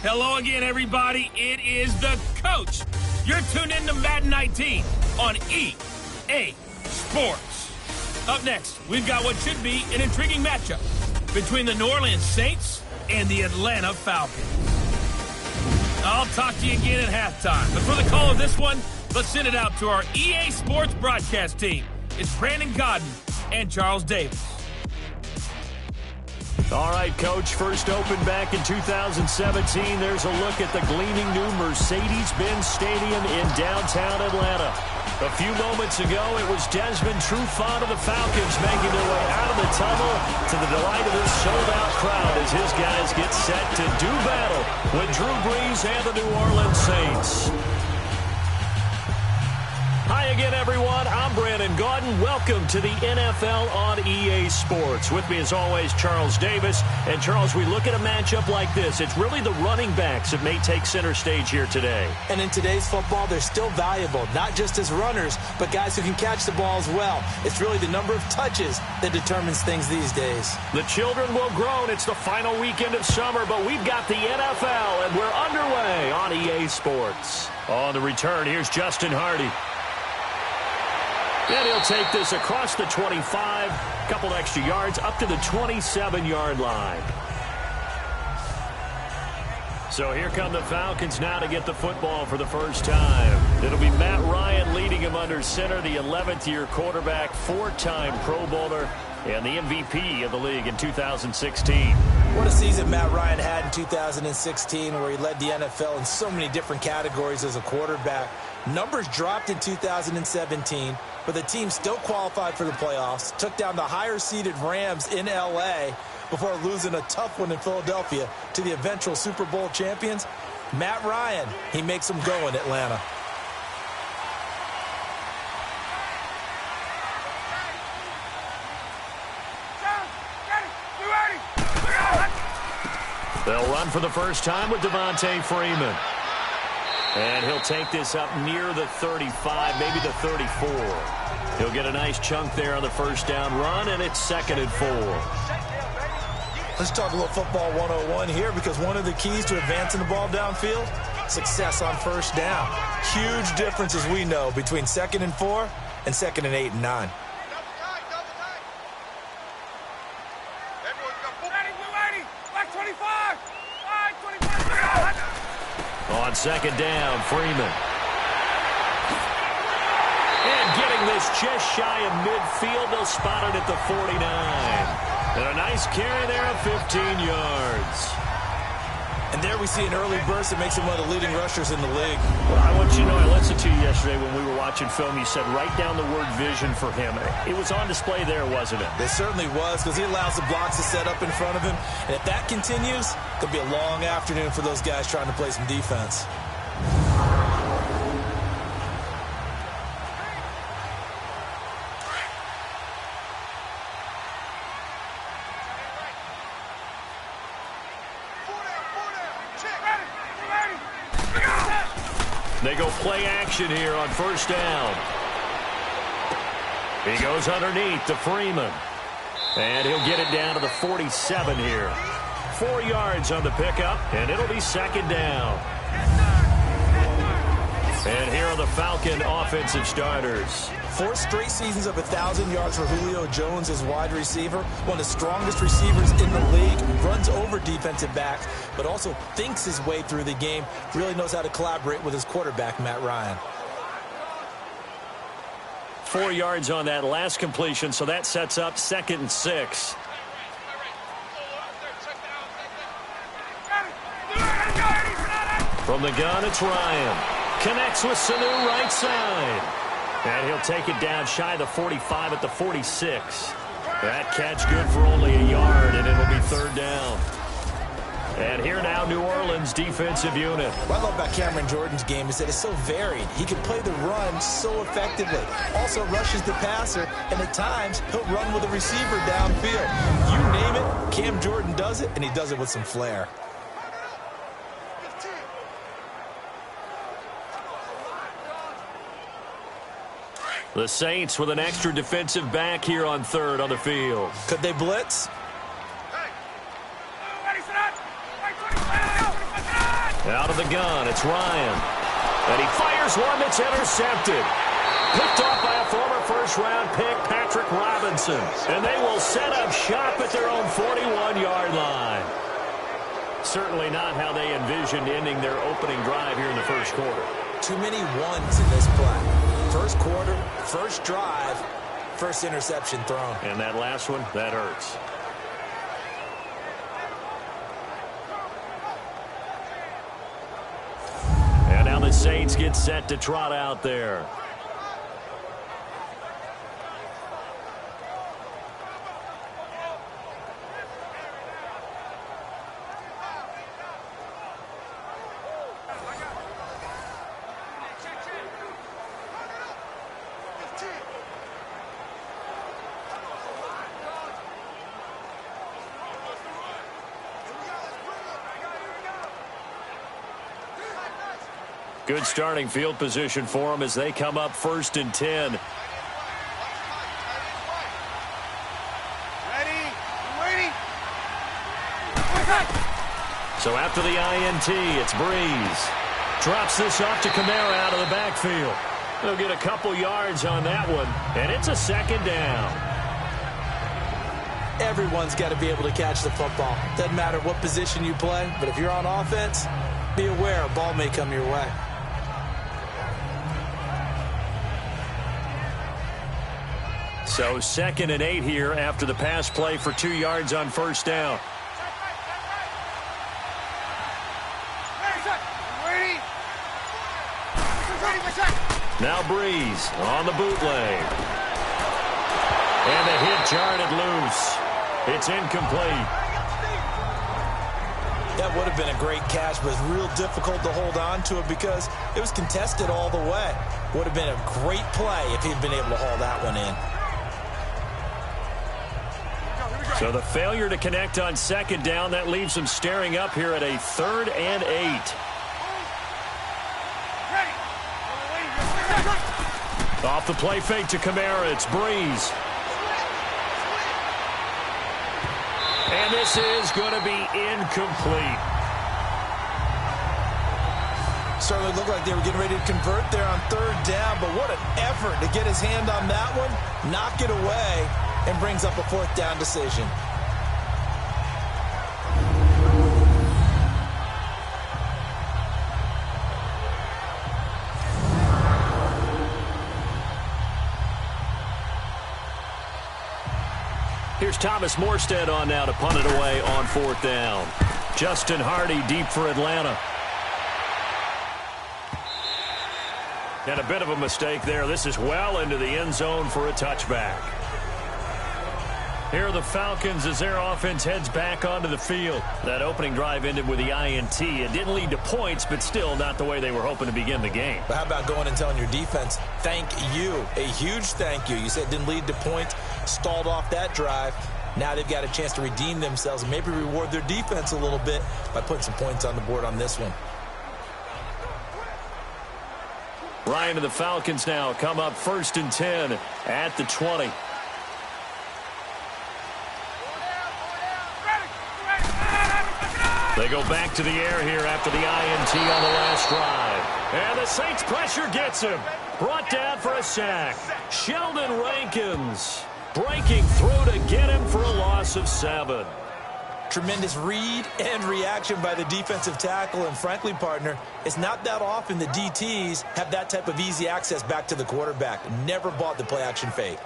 Hello again, everybody. It is the coach. You're tuned in to Madden 19 on EA Sports. Up next, we've got what should be an intriguing matchup between the New Orleans Saints and the Atlanta Falcons. I'll talk to you again at halftime. But for the call of this one, let's send it out to our EA Sports broadcast team. It's Brandon Godden and Charles Davis. All right, Coach, first opened back in 2017. There's a look at the gleaming new Mercedes-Benz Stadium in downtown Atlanta. A few moments ago, it was Desmond Trufant of the Falcons making their way out of the tunnel to the delight of this sold-out crowd as his guys get set to do battle with Drew Brees and the New Orleans Saints. Hi again, everyone. I'm Brandon Gaudin. Welcome to the NFL on EA Sports. With me, as always, Charles Davis. And, Charles, we look at a matchup like this. It's really the running backs that may take center stage here today. And in today's football, they're still valuable, not just as runners, but guys who can catch the ball as well. It's really the number of touches that determines things these days. The children will grow. It's the final weekend of summer, but we've got the NFL, and we're underway on EA Sports. On the return, here's Justin Hardy. And he'll take this across the 25, a couple extra yards, up to the 27-yard line. So here come the Falcons now to get the football for the first time. It'll be Matt Ryan leading him under center, the 11th-year quarterback, four-time Pro Bowler, and the MVP of the league in 2016. What a season Matt Ryan had in 2016 where he led the NFL in so many different categories as a quarterback. Numbers dropped in 2017, but the team still qualified for the playoffs, took down the higher-seeded Rams in L.A. before losing a tough one in Philadelphia to the eventual Super Bowl champions. Matt Ryan, he makes them go in Atlanta. They'll run for the first time with Devonta Freeman. And he'll take this up near the 35, maybe the 34. He'll get a nice chunk there on the first down run, and it's 2nd and 4. Let's talk a little football 101 here, because one of the keys to advancing the ball downfield, success on first down. Huge difference, as we know, between 2nd and 4 and 2nd and 8 and 9. On 2nd down, Freeman. And getting this just shy of midfield, they'll spot it at the 49. And a nice carry there of 15 yards. And there we see an early burst that makes him one of the leading rushers in the league. Well, I want you to know, I listened to you yesterday when we were watching film. You said write down the word vision for him. It was on display there, wasn't it? It certainly was, because he allows the blocks to set up in front of him. And if that continues, it could be a long afternoon for those guys trying to play some defense. They go play action here on first down. He goes underneath to Freeman. And he'll get it down to the 47 here. 4 yards on the pickup, and it'll be 2nd down. And here are the Falcon offensive starters. 4 straight seasons of 1,000 yards for Julio Jones as wide receiver. One of the strongest receivers in the league. Runs over defensive backs, but also thinks his way through the game. Really knows how to collaborate with his quarterback, Matt Ryan. 4 yards on that last completion, so that sets up 2nd and 6. From the gun, it's Ryan. Connects with Sanu right side. And he'll take it down shy of the 45 at the 46. That catch good for only a yard, and it'll be 3rd down. And here now, New Orleans defensive unit. What I love about Cameron Jordan's game is that it's so varied. He can play the run so effectively. Also rushes the passer, and at times, he'll run with a receiver downfield. You name it, Cam Jordan does it, and he does it with some flair. The Saints with an extra defensive back here on 3rd on the field. Could they blitz? Out of the gun, it's Ryan. And he fires one that's intercepted. Picked off by a former first-round pick, Patrick Robinson. And they will set up shop at their own 41-yard line. Certainly not how they envisioned ending their opening drive here in the first quarter. Too many ones in this play. First quarter, first drive, first interception thrown. And that last one, that hurts. And now the Saints get set to trot out there. Good starting field position for them as they come up 1st and 10. So after the INT, it's Breeze. Drops this off to Kamara out of the backfield. They'll get a couple yards on that one, and it's a second down. Everyone's got to be able to catch the football. Doesn't matter what position you play, but if you're on offense, be aware a ball may come your way. So 2nd and 8 here after the pass play for 2 yards on first down. Now Breeze on the bootleg. And the hit jarred it loose. It's incomplete. That would have been a great catch, but it's real difficult to hold on to it because it was contested all the way. Would have been a great play if he'd been able to haul that one in. So the failure to connect on 2nd down, that leaves them staring up here at a 3rd and 8. Off the play fake to Kamara, it's Breeze. And this is going to be incomplete. Certainly looked like they were getting ready to convert there on 3rd down, but what an effort to get his hand on that one, knock it away, and brings up a 4th down decision. Here's Thomas Morstead on now to punt it away on 4th down. Justin Hardy deep for Atlanta. And a bit of a mistake there. This is well into the end zone for a touchback. Here are the Falcons as their offense heads back onto the field. That opening drive ended with the INT. It didn't lead to points, but still not the way they were hoping to begin the game. But how about going and telling your defense, thank you, a huge thank you. You said it didn't lead to points, stalled off that drive. Now they've got a chance to redeem themselves and maybe reward their defense a little bit by putting some points on the board on this one. Ryan and the Falcons now come up 1st and 10 at the 20. They go back to the air here after the INT on the last drive. And the Saints pressure gets him. Brought down for a sack. Sheldon Rankins breaking through to get him for a loss of 7. Tremendous read and reaction by the defensive tackle. And frankly, partner, it's not that often the DTs have that type of easy access back to the quarterback. Never bought the play-action fake.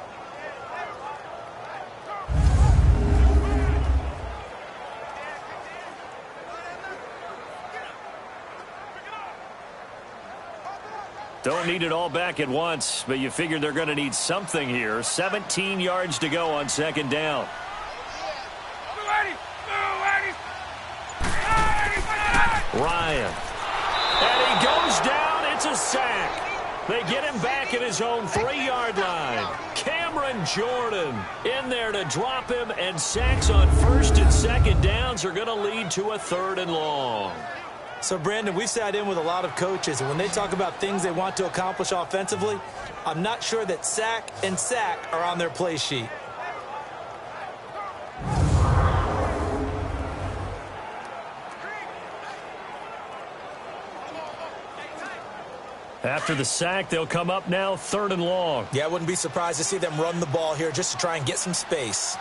Don't need it all back at once, but you figure they're going to need something here. 17 yards to go on 2nd down. Ryan. And he goes down. It's a sack. They get him back at his own 3-yard line. Cameron Jordan in there to drop him, and sacks on 1st and 2nd downs are going to lead to a 3rd and long. So, Brandon, we've sat in with a lot of coaches, and when they talk about things they want to accomplish offensively, I'm not sure that sack and sack are on their play sheet. After the sack, they'll come up now 3rd and long. Yeah, I wouldn't be surprised to see them run the ball here just to try and get some space.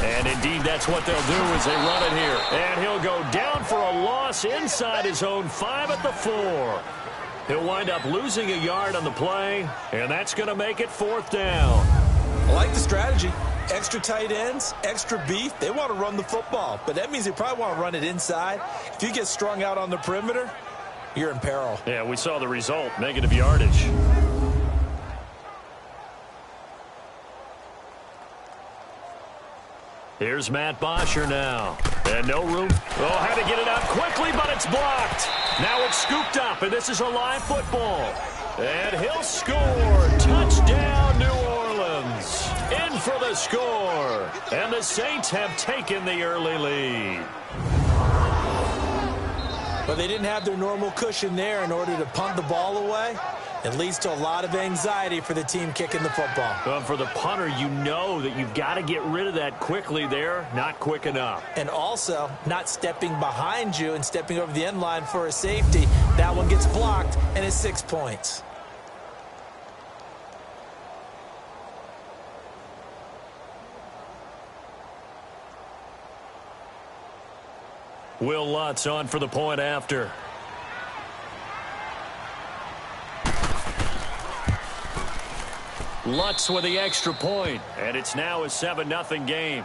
And indeed, that's what they'll do as they run it here. And he'll go down for a loss inside his own 5 at the 4. He'll wind up losing a yard on the play, and that's going to make it 4th down. I like the strategy. Extra tight ends, extra beef. They want to run the football, but that means they probably want to run it inside. If you get strung out on the perimeter, you're in peril. Yeah, we saw the result, negative yardage. Here's Matt Bosher now. And no room. Oh, had to get it out quickly, but it's blocked. Now it's scooped up, and this is a live football. And he'll score. Touchdown, New Orleans. In for the score. And the Saints have taken the early lead. But they didn't have their normal cushion there in order to punt the ball away. It leads to a lot of anxiety for the team kicking the football. Well, for the punter, you know that you've got to get rid of that quickly there. Not quick enough. And also, not stepping behind you and stepping over the end line for a safety. That one gets blocked, and it's 6 points. Will Lutz on for the point after. Lutz with the extra point, and it's now a 7-0 game.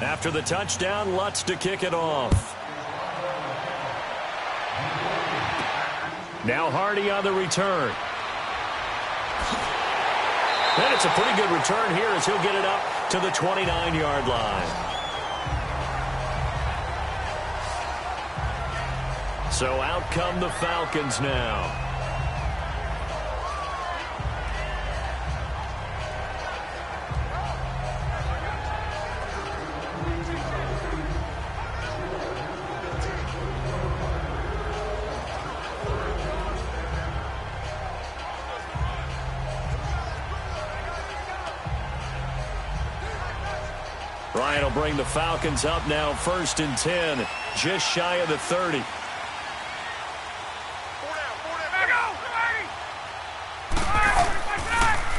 After the touchdown, Lutz to kick it off. Now Hardy on the return. And it's a pretty good return here as he'll get it up to the 29-yard line. So out come the Falcons now. Ryan will bring the Falcons up now 1st and 10, just shy of the 30.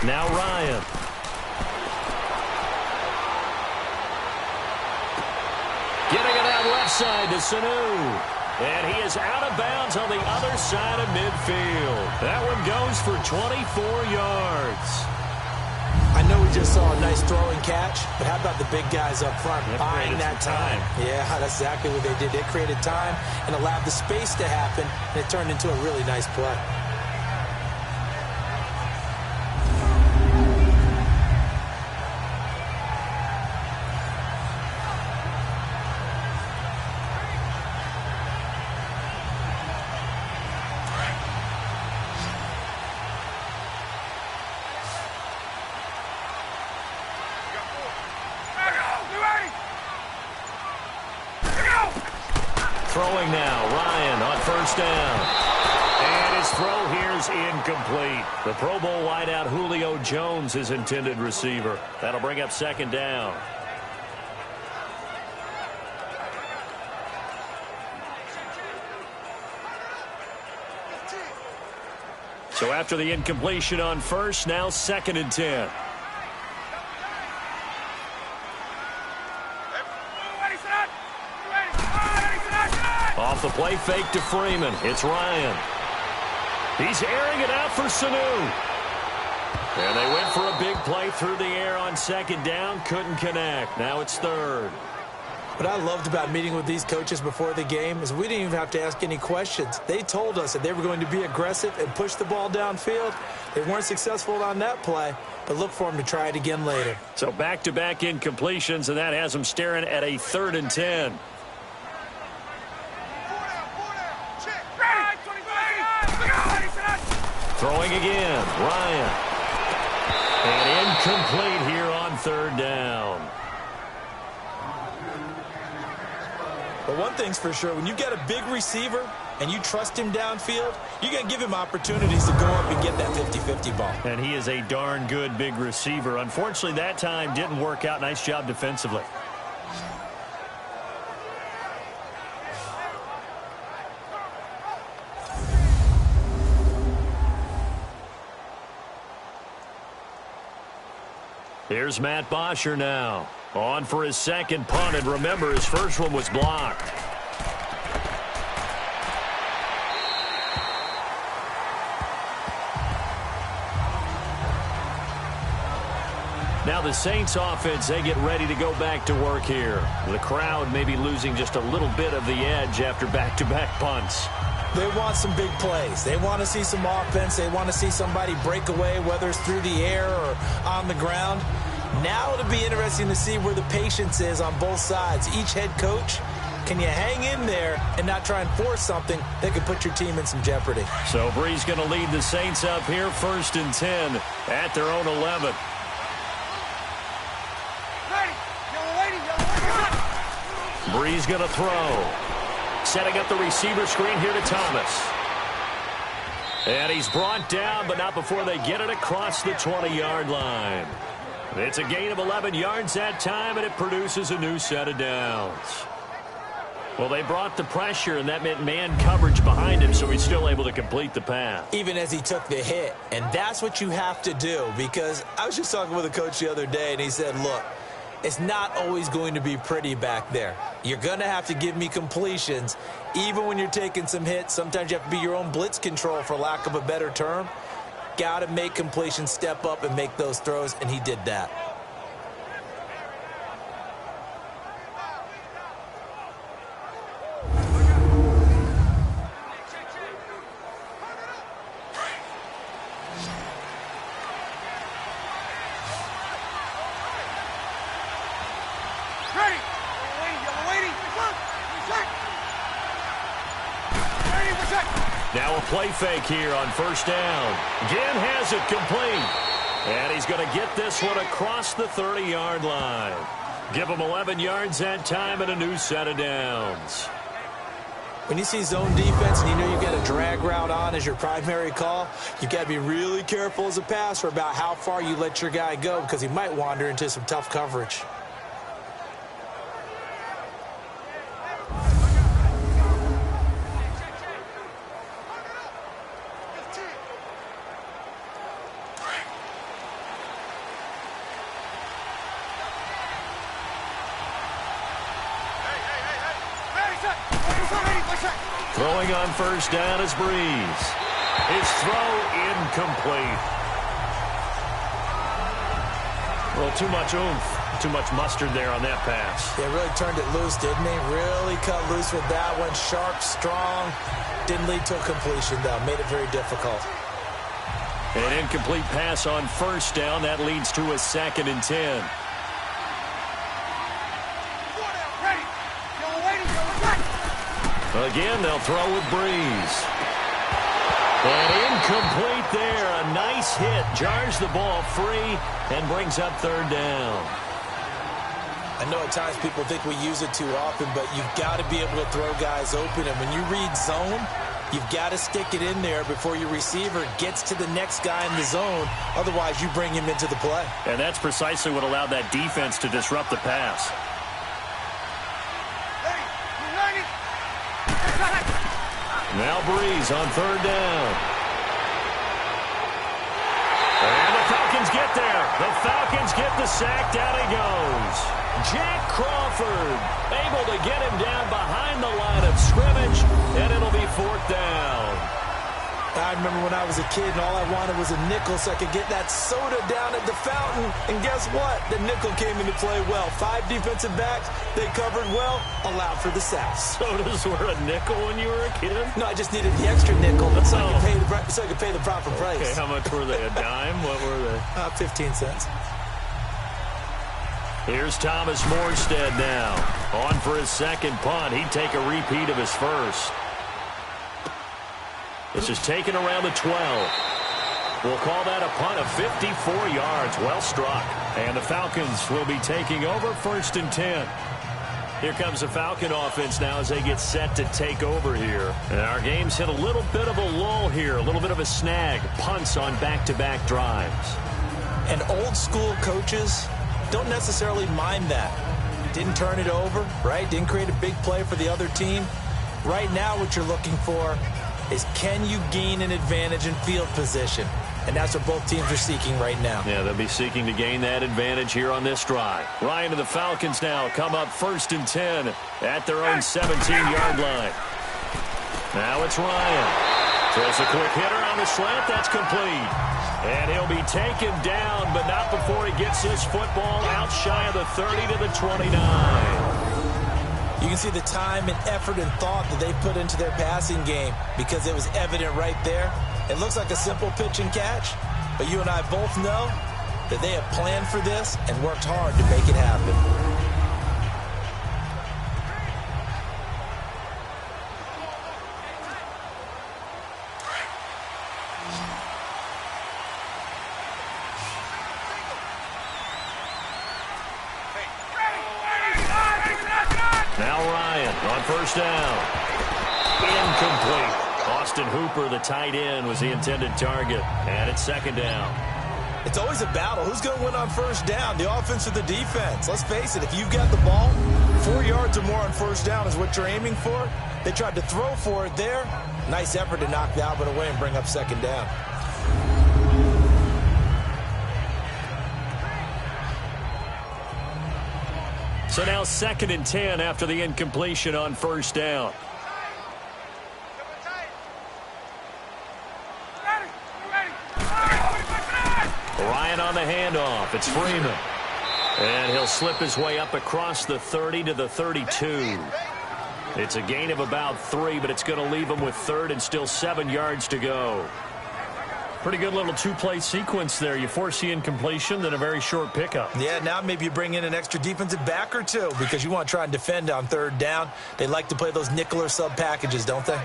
Now Ryan. Getting it out left side to Sanu. And he is out of bounds on the other side of midfield. That one goes for 24 yards. I know we just saw a nice throwing catch, but how about the big guys up front buying that time? Yeah, that's exactly what they did. They created time and allowed the space to happen, and it turned into a really nice play. Throwing now, Ryan on 1st down. And his throw here's incomplete. The Pro Bowl wideout Julio Jones is intended receiver. That'll bring up 2nd down. So after the incompletion on 1st, now 2nd and 10. Off the play fake to Freeman. It's Ryan. He's airing it out for Sanu. And they went for a big play through the air on 2nd down. Couldn't connect. Now it's 3rd. What I loved about meeting with these coaches before the game is we didn't even have to ask any questions. They told us that they were going to be aggressive and push the ball downfield. They weren't successful on that play, but look for them to try it again later. So back-to-back incompletions, and that has them staring at a 3rd and 10. Throwing again, Ryan. And incomplete here on 3rd down. But one thing's for sure, when you've got a big receiver and you trust him downfield, you're going to give him opportunities to go up and get that 50-50 ball. And he is a darn good big receiver. Unfortunately, that time didn't work out. Nice job defensively. Here's Matt Bosher now. On for his second punt, and remember, his first one was blocked. Now the Saints offense, they get ready to go back to work here. The crowd may be losing just a little bit of the edge after back-to-back punts. They want some big plays. They want to see some offense. They want to see somebody break away, whether it's through the air or on the ground. Now it'll be interesting to see where the patience is on both sides. Each head coach, can you hang in there and not try and force something that could put your team in some jeopardy? So Bree's going to lead the Saints up here, 1st and 10 at their own 11. Bree's going to throw. Setting up the receiver screen here to Thomas. And he's brought down, but not before they get it across the 20-yard line. It's a gain of 11 yards that time, and it produces a new set of downs. Well, they brought the pressure, and that meant man coverage behind him, so he's still able to complete the pass. Even as he took the hit, and that's what you have to do, because I was just talking with a coach the other day, and he said, look, it's not always going to be pretty back there. You're going to have to give me completions. Even when you're taking some hits, sometimes you have to be your own blitz control, for lack of a better term. Got to make completions, step up, and make those throws, and he did that. Now a play fake here on 1st down. Again has it complete. And he's going to get this one across the 30-yard line. Give him 11 yards that time and a new set of downs. When you see zone defense and you know you've got a drag route on as your primary call, you've got to be really careful as a passer about how far you let your guy go, because he might wander into some tough coverage. Throwing on 1st down is Breeze. His throw incomplete. Well, too much oomph, too much mustard there on that pass. Yeah, really turned it loose, didn't he? Really cut loose with that one. Sharp, strong. Didn't lead to a completion, though. Made it very difficult. An incomplete pass on 1st down. That leads to a 2nd and 10. Again, they'll throw with Breeze. And incomplete there. A nice hit. Jars the ball free and brings up 3rd down. I know at times people think we use it too often, but you've got to be able to throw guys open. And when you read zone, you've got to stick it in there before your receiver gets to the next guy in the zone. Otherwise, you bring him into the play. And that's precisely what allowed that defense to disrupt the pass. Now Breeze on 3rd down. And the Falcons get there. The Falcons get the sack. Down he goes. Jack Crawford able to get him down behind the line of scrimmage, and it'll be 4th down. I remember when I was a kid and all I wanted was a nickel so I could get that soda down at the fountain. And guess what? The nickel came into play well. 5 defensive backs, they covered well, allowed for the sacks. Sodas were a nickel when you were a kid? No, I just needed the extra nickel so I could pay the proper price. Okay, how much were they? A dime? What were they? 15 cents. Here's Thomas Morstead now. On for his second punt. He'd take a repeat of his first. This is taken around the 12. We'll call that a punt of 54 yards. Well struck. And the Falcons will be taking over 1st and 10. Here comes the Falcon offense now as they get set to take over here. And our game's hit a little bit of a lull here, a little bit of a snag. Punts on back-to-back drives. And old school coaches don't necessarily mind that. Didn't turn it over, right? Didn't create a big play for the other team. Right now what you're looking for is can you gain an advantage in field position? And that's what both teams are seeking right now. Yeah, they'll be seeking to gain that advantage here on this drive. Ryan and the Falcons now come up 1st and 10 at their own 17-yard line. Now it's Ryan. Throws a quick hitter on the slant. That's complete. And he'll be taken down, but not before he gets his football out shy of the 30 to the 29. You can see the time and effort and thought that they put into their passing game because it was evident right there. It looks like a simple pitch and catch, but you and I both know that they have planned for this and worked hard to make it happen. Now Ryan on 1st down. Incomplete. Austin Hooper, the tight end, was the intended target. And it's 2nd down. It's always a battle. Who's going to win on 1st down, the offense or the defense? Let's face it, if you've got the ball, 4 yards or more on 1st down is what you're aiming for. They tried to throw for it there. Nice effort to knock the Albert away and bring up 2nd down. So now 2nd and 10 after the incompletion on 1st down. Ryan on the handoff. It's Freeman. And he'll slip his way up across the 30 to the 32. It's a gain of about 3, but it's going to leave him with 3rd and still 7 yards to go. Pretty good little 2-play sequence there. You force the incompletion, then a very short pickup. Yeah, now maybe you bring in an extra defensive back or two because you want to try and defend on 3rd down. They like to play those nickel or sub packages, don't they?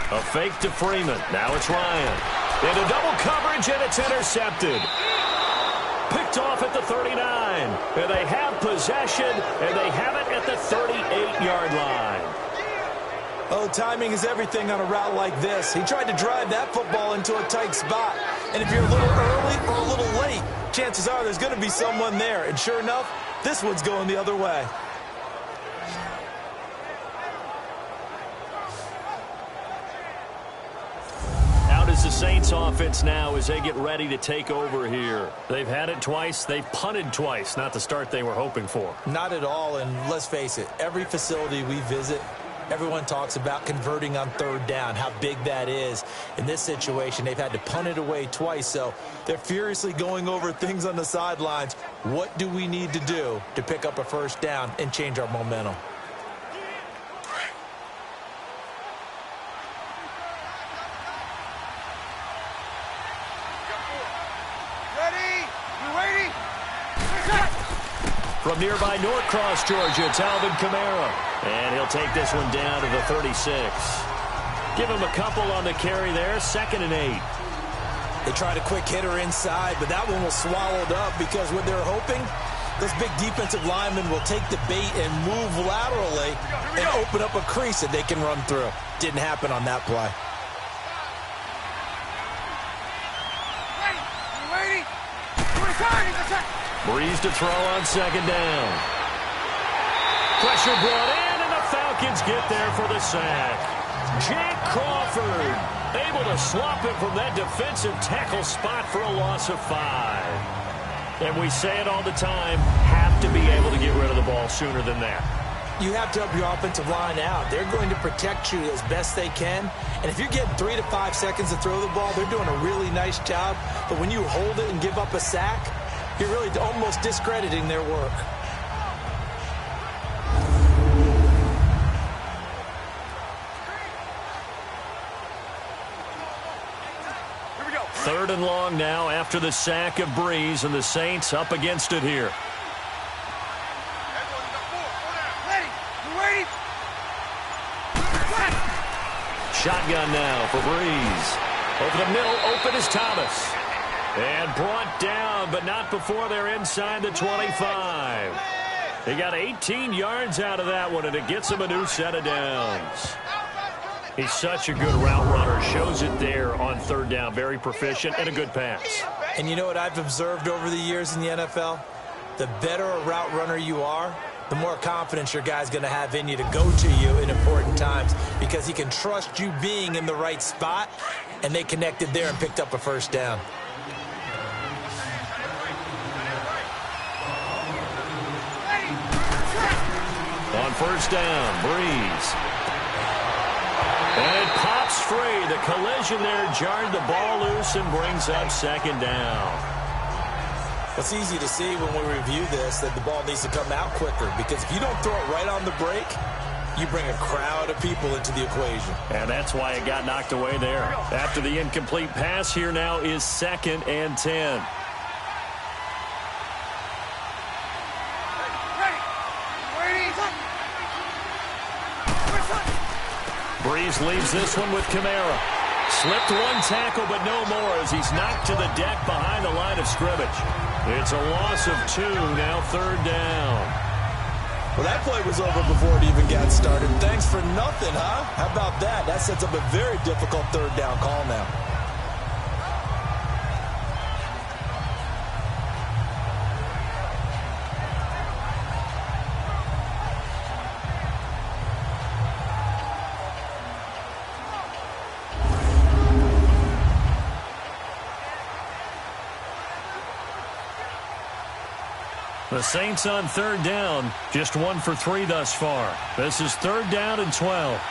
A fake to Freeman. Now it's Ryan. Into double coverage, and it's intercepted. Picked off at the 39. And they have possession, and they have it at the 38-yard line. Oh, timing is everything on a route like this. He tried to drive that football into a tight spot. And if you're a little early or a little late, chances are there's going to be someone there. And sure enough, this one's going the other way. The Saints offense now as they get ready to take over here. They've had it twice. They've punted twice. Not the start they were hoping for. Not at all, and let's face it, every facility we visit, everyone talks about converting on 3rd down, how big that is. In this situation, they've had to punt it away twice, so they're furiously going over things on the sidelines. What do we need to do to pick up a 1st down and change our momentum? From nearby Norcross, Georgia, it's Alvin Kamara. And he'll take this one down to the 36. Give him a couple on the carry there, 2nd and 8. They tried a quick hitter inside, but that one was swallowed up because what they're hoping, those big defensive linemen will take the bait and move laterally and open up a crease that they can run through. Didn't happen on that play. Breeze to throw on 2nd down. Pressure brought in, and the Falcons get there for the sack. Jake Crawford able to slop him from that defensive tackle spot for a loss of 5. And we say it all the time, have to be able to get rid of the ball sooner than that. You have to help your offensive line out. They're going to protect you as best they can. And if you're getting 3 to 5 seconds to throw the ball, they're doing a really nice job. But when you hold it and give up a sack, you're really almost discrediting their work. Third and long now after the sack of Breeze, and the Saints up against it here. Shotgun now for Breeze. Over the middle, open is Thomas. And brought down, but not before they're inside the 25. They got 18 yards out of that one, and it gets them a new set of downs. He's such a good route runner. Shows it there on third down. Very proficient and a good pass. And you know what I've observed over the years in the NFL? The better a route runner you are, the more confidence your guy's going to have in you to go to you in important times, because he can trust you being in the right spot, and they connected there and picked up a first down. On first down, Breeze. And it pops free. The collision there jarred the ball loose and brings up second down. It's easy to see when we review this that the ball needs to come out quicker, because if you don't throw it right on the break, you bring a crowd of people into the equation. And that's why it got knocked away there. After the incomplete pass, here now is 2nd and 10. Breeze leaves this one with Kamara. Slipped one tackle, but no more as he's knocked to the deck behind the line of scrimmage. It's a loss of 2, now third down. Well, that play was over before it even got started. Thanks for nothing, huh? How about that? That sets up a very difficult third down call now. The Saints on third down, just 1 for 3 thus far. This is third down and 12.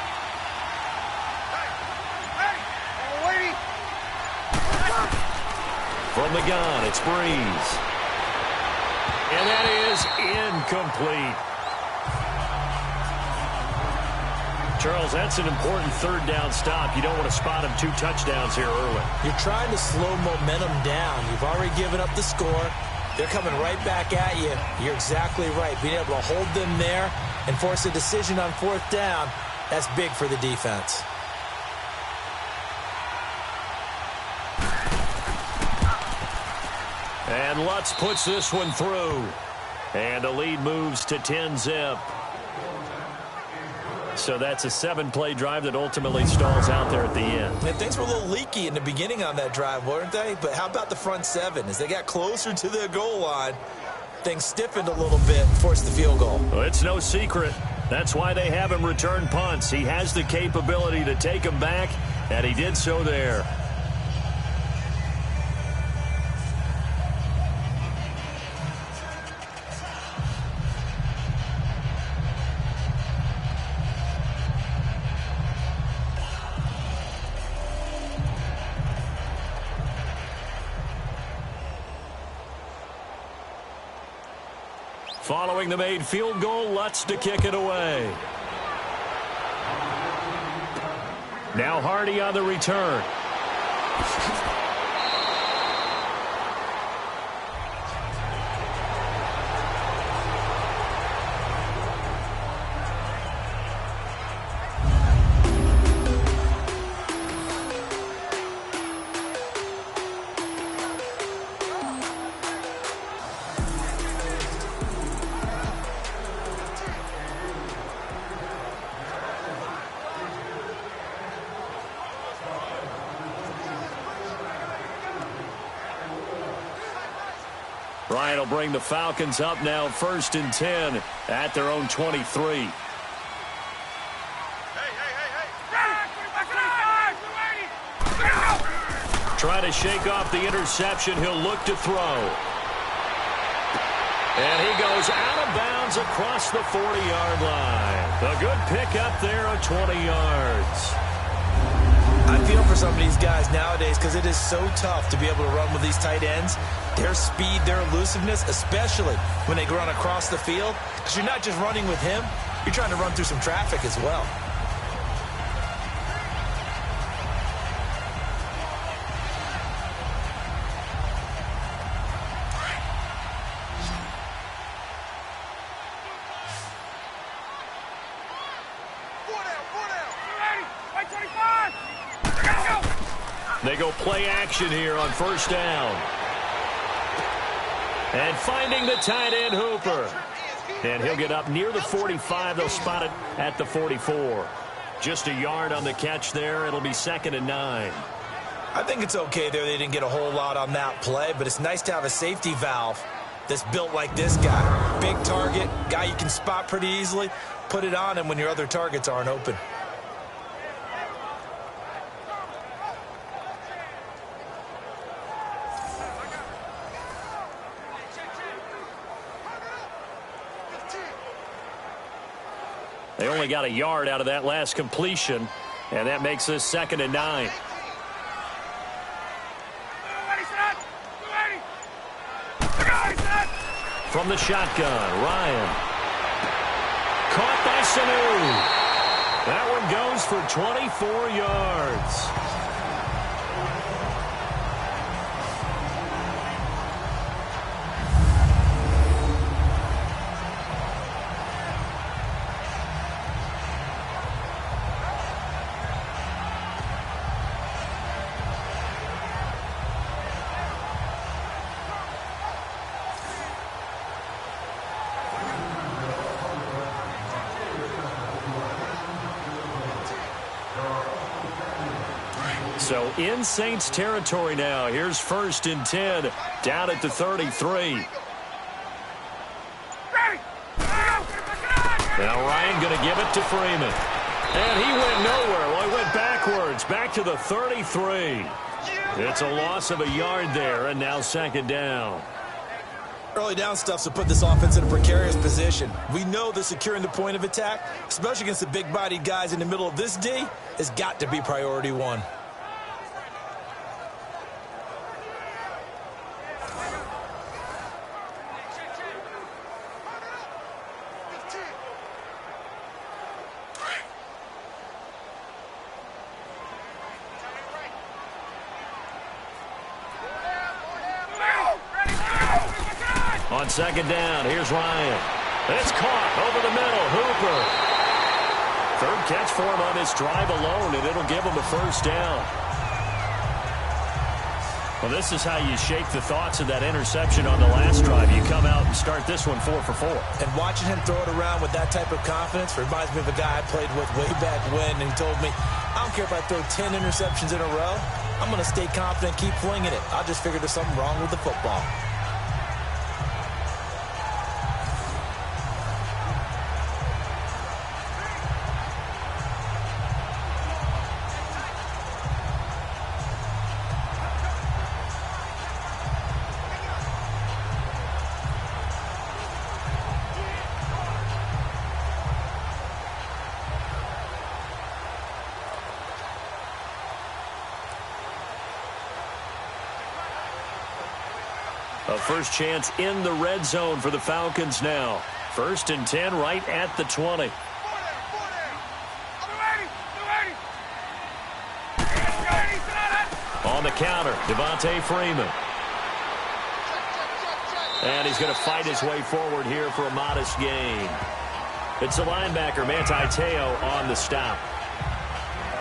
From the gun, it's Breeze. And that is incomplete. Charles, that's an important third down stop. You don't want to spot him 2 touchdowns here early. You're trying to slow momentum down. You've already given up the score. They're coming right back at you. You're exactly right. Being able to hold them there and force a decision on fourth down, that's big for the defense. And Lutz puts this one through. And the lead moves to 10-zip. So that's a 7-play drive that ultimately stalls out there at the end. And things were a little leaky in the beginning on that drive, weren't they? But how about the front 7? As they got closer to the goal line, things stiffened a little bit and forced the field goal. Well, it's no secret. That's why they have him return punts. He has the capability to take them back, and he did so there. Following the made field goal, Lutz to kick it away. Now Hardy on the return. Bryant will bring the Falcons up now, 1st and 10 at their own 23. Trying to shake off the interception. He'll look to throw. And he goes out of bounds across the 40-yard line. A good pickup there of 20 yards. I feel for some of these guys nowadays because it is so tough to be able to run with these tight ends. Their speed, their elusiveness, especially when they run across the field. Because you're not just running with him, you're trying to run through some traffic as well. They go play action here on first down. And finding the tight end, Hooper. And he'll get up near the 45. They'll spot it at the 44. Just a yard on the catch there. It'll be 2nd and 9. I think it's okay there. They didn't get a whole lot on that play, but it's nice to have a safety valve that's built like this guy. Big target, guy you can spot pretty easily. Put it on him when your other targets aren't open. They only got a yard out of that last completion, and that makes this 2nd and 9. From the shotgun, Ryan. Caught by Sanu. That one goes for 24 yards. So in Saints territory now. Here's 1st and 10 down at the 33. Now Ryan going to give it to Freeman. And he went nowhere. Well, he went backwards. Back to the 33. It's a loss of a yard there, and now 2nd down. Early down stuff to put this offense in a precarious position. We know that securing the point of attack, especially against the big-bodied guys in the middle of this D, has got to be priority one. On 2nd down, here's Ryan. It's caught over the middle. Hooper. 3rd catch for him on this drive alone, and it'll give him a 1st down. Well, this is how you shake the thoughts of that interception on the last drive. You come out and start this one 4 for 4. And watching him throw it around with that type of confidence reminds me of a guy I played with way back when, and he told me, I don't care if I throw 10 interceptions in a row. I'm going to stay confident, keep flinging it. I just figured there's something wrong with the football. A first chance in the red zone for the Falcons now. 1st and 10 right at the 20. On the counter, Devonta Freeman. And he's going to fight his way forward here for a modest gain. It's the linebacker, Manti Te'o, on the stop.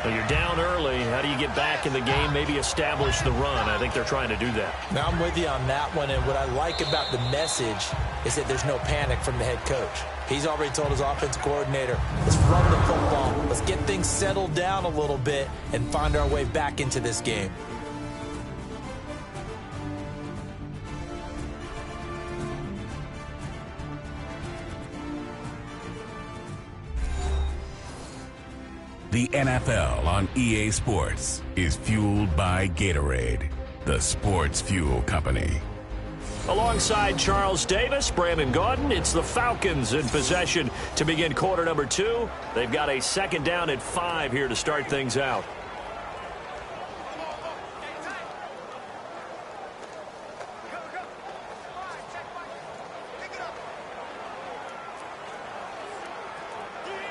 Well, you're down early. How do you get back in the game, maybe establish the run? I think they're trying to do that. Now, I'm with you on that one, and what I like about the message is that there's no panic from the head coach. He's already told his offensive coordinator, let's run the football. Let's get things settled down a little bit and find our way back into this game. The NFL on EA Sports is fueled by Gatorade, the sports fuel company. Alongside Charles Davis, Brandon Gaudin, it's the Falcons in possession to begin quarter number 2. They've got a second down at 5 here to start things out.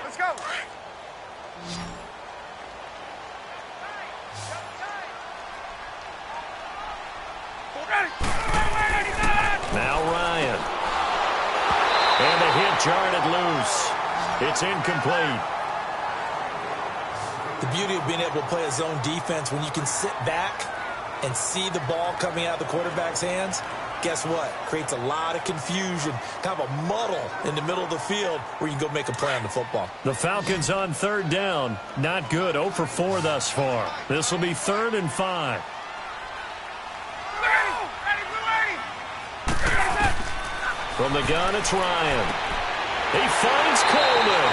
Let's go. Now Ryan. And the hit jarred it loose. It's incomplete. The beauty of being able to play a zone defense when you can sit back and see the ball coming out of the quarterback's hands, guess what? Creates a lot of confusion, kind of a muddle in the middle of the field where you can go make a play on the football. The Falcons on third down. Not good. 0 for 4 thus far. This will be 3rd and 5. From the gun, it's Ryan. He finds Coleman.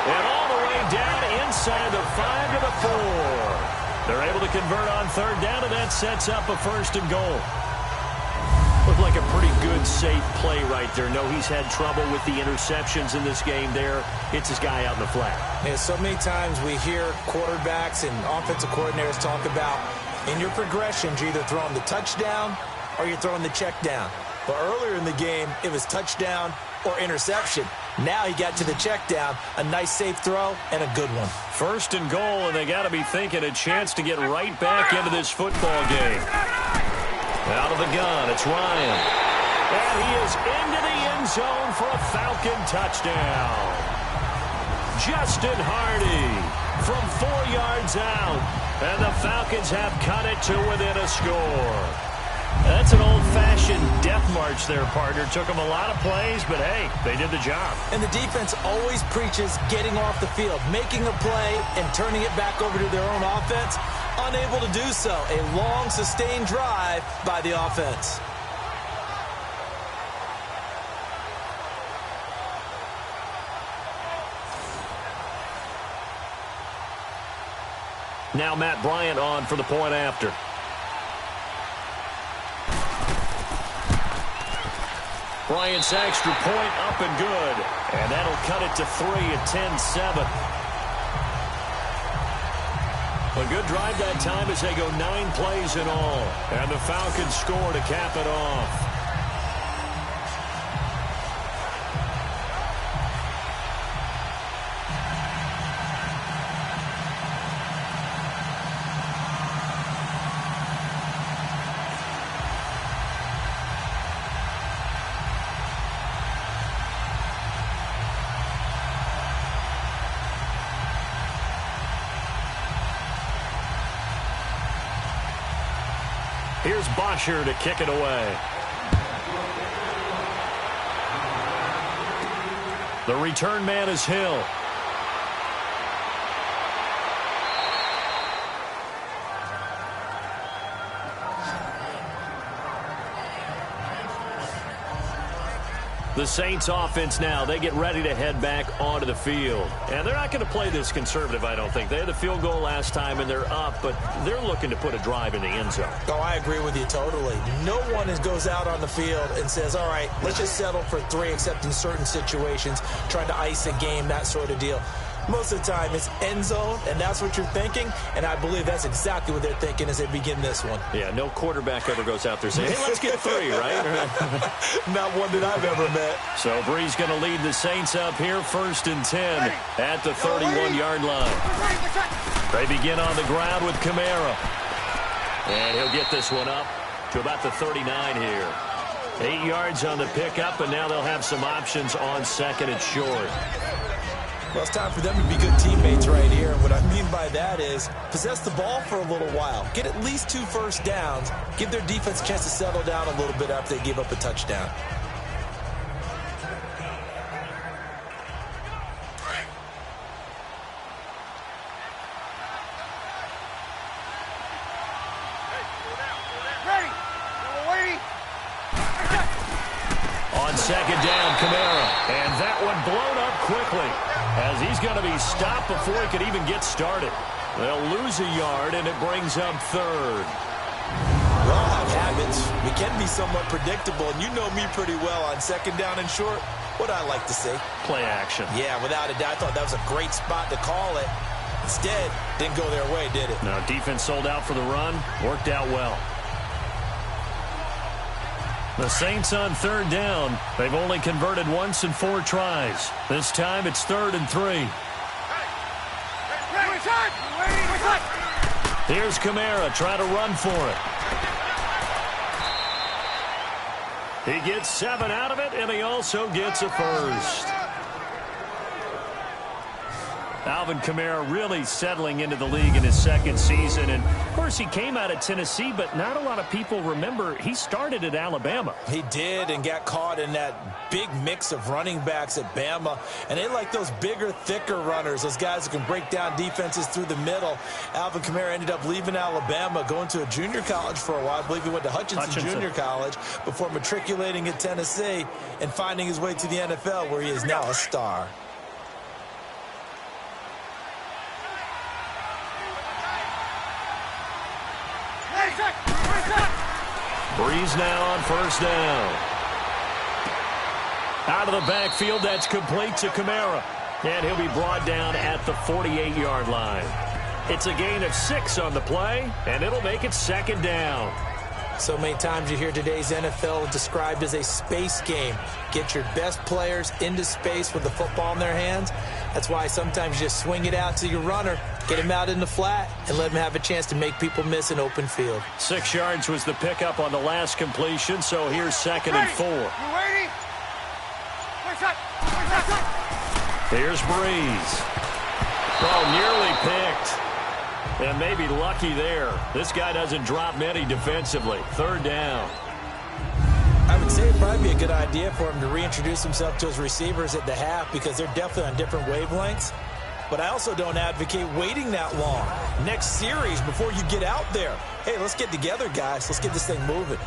And all the way down inside the 5 to the 4. They're able to convert on third down, and that sets up a 1st and goal. Looked like a pretty good, safe play right there. No, he's had trouble with the interceptions in this game there. Hits his guy out in the flat. Yeah, so many times we hear quarterbacks and offensive coordinators talk about in your progressions, you're either throwing the touchdown or you're throwing the check down. But earlier in the game, it was touchdown or interception. Now he got to the check down, a nice safe throw, and a good one. 1st and goal, and they got to be thinking a chance to get right back into this football game. Out of the gun, it's Ryan. And he is into the end zone for a Falcon touchdown. Justin Hardy from 4 yards out. And the Falcons have cut it to within a score. That's an old-fashioned death march there, partner. Took them a lot of plays, but hey, they did the job. And the defense always preaches getting off the field, making a play, and turning it back over to their own offense. Unable to do so. A long, sustained drive by the offense. Now Matt Bryant on for the point after. Bryant's extra point up and good. And that'll cut it to 3 at 10-7. A good drive that time as they go 9 plays in all. And the Falcons score to cap it off. Here's Bosher to kick it away. The return man is Hill. The Saints offense now, they get ready to head back onto the field. And they're not going to play this conservative, I don't think. They had the field goal last time, and they're up, but they're looking to put a drive in the end zone. Oh, I agree with you totally. No one goes out on the field and says, all right, let's just settle for 3, except in certain situations, trying to ice a game, that sort of deal. Most of the time, it's end zone, and that's what you're thinking, and I believe that's exactly what they're thinking as they begin this one. Yeah, no quarterback ever goes out there saying, hey, let's get 3, right? Not one that I've ever met. So Bree's going to lead the Saints up here, 1st and 10 at the 31-yard line. They begin on the ground with Kamara. And he'll get this one up to about the 39 here. 8 yards on the pickup, and now they'll have some options on 2nd and short. Well, it's time for them to be good teammates right here. And what I mean by that is possess the ball for a little while. Get at least 2 first downs. Give their defense a chance to settle down a little bit after they give up a touchdown. On 2nd down, Kamara. And that one blown up quickly, as he's going to be stopped before he could even get started. They'll lose a yard, and it brings up 3rd. Well, have habits. We can be somewhat predictable, and you know me pretty well on second down and short. What I like to say? Play action. Yeah, without a doubt. I thought that was a great spot to call it. Instead, didn't go their way, did it? No, defense sold out for the run. Worked out well. The Saints on third down. They've only converted once in 4 tries. This time it's 3rd and 3. Here's Kamara trying to run for it. He gets 7 out of it, and he also gets a first. Alvin Kamara really settling into the league in his 2nd season. And, of course, he came out of Tennessee, but not a lot of people remember he started at Alabama. He did, and got caught in that big mix of running backs at Bama. And they like those bigger, thicker runners, those guys who can break down defenses through the middle. Alvin Kamara ended up leaving Alabama, going to a junior college for a while. I believe he went to Hutchinson Junior College before matriculating at Tennessee and finding his way to the NFL, where he is now a star. Breeze now on first down. Out of the backfield, that's complete to Kamara. And he'll be brought down at the 48-yard line. It's a gain of 6 on the play, and it'll make it 2nd down. So many times you hear today's NFL described as a space game. Get your best players into space with the football in their hands. That's why sometimes you just swing it out to your runner, get him out in the flat, and let him have a chance to make people miss an open field. 6 yards was the pickup on the last completion, so here's 2nd and 4. Here's Breeze. Oh, nearly picked. And maybe lucky there. This guy doesn't drop many defensively. 3rd down. I would say it'd probably be a good idea for him to reintroduce himself to his receivers at the half, because they're definitely on different wavelengths. But I also don't advocate waiting that long. Next series, before you get out there, hey, let's get together, guys. Let's get this thing moving.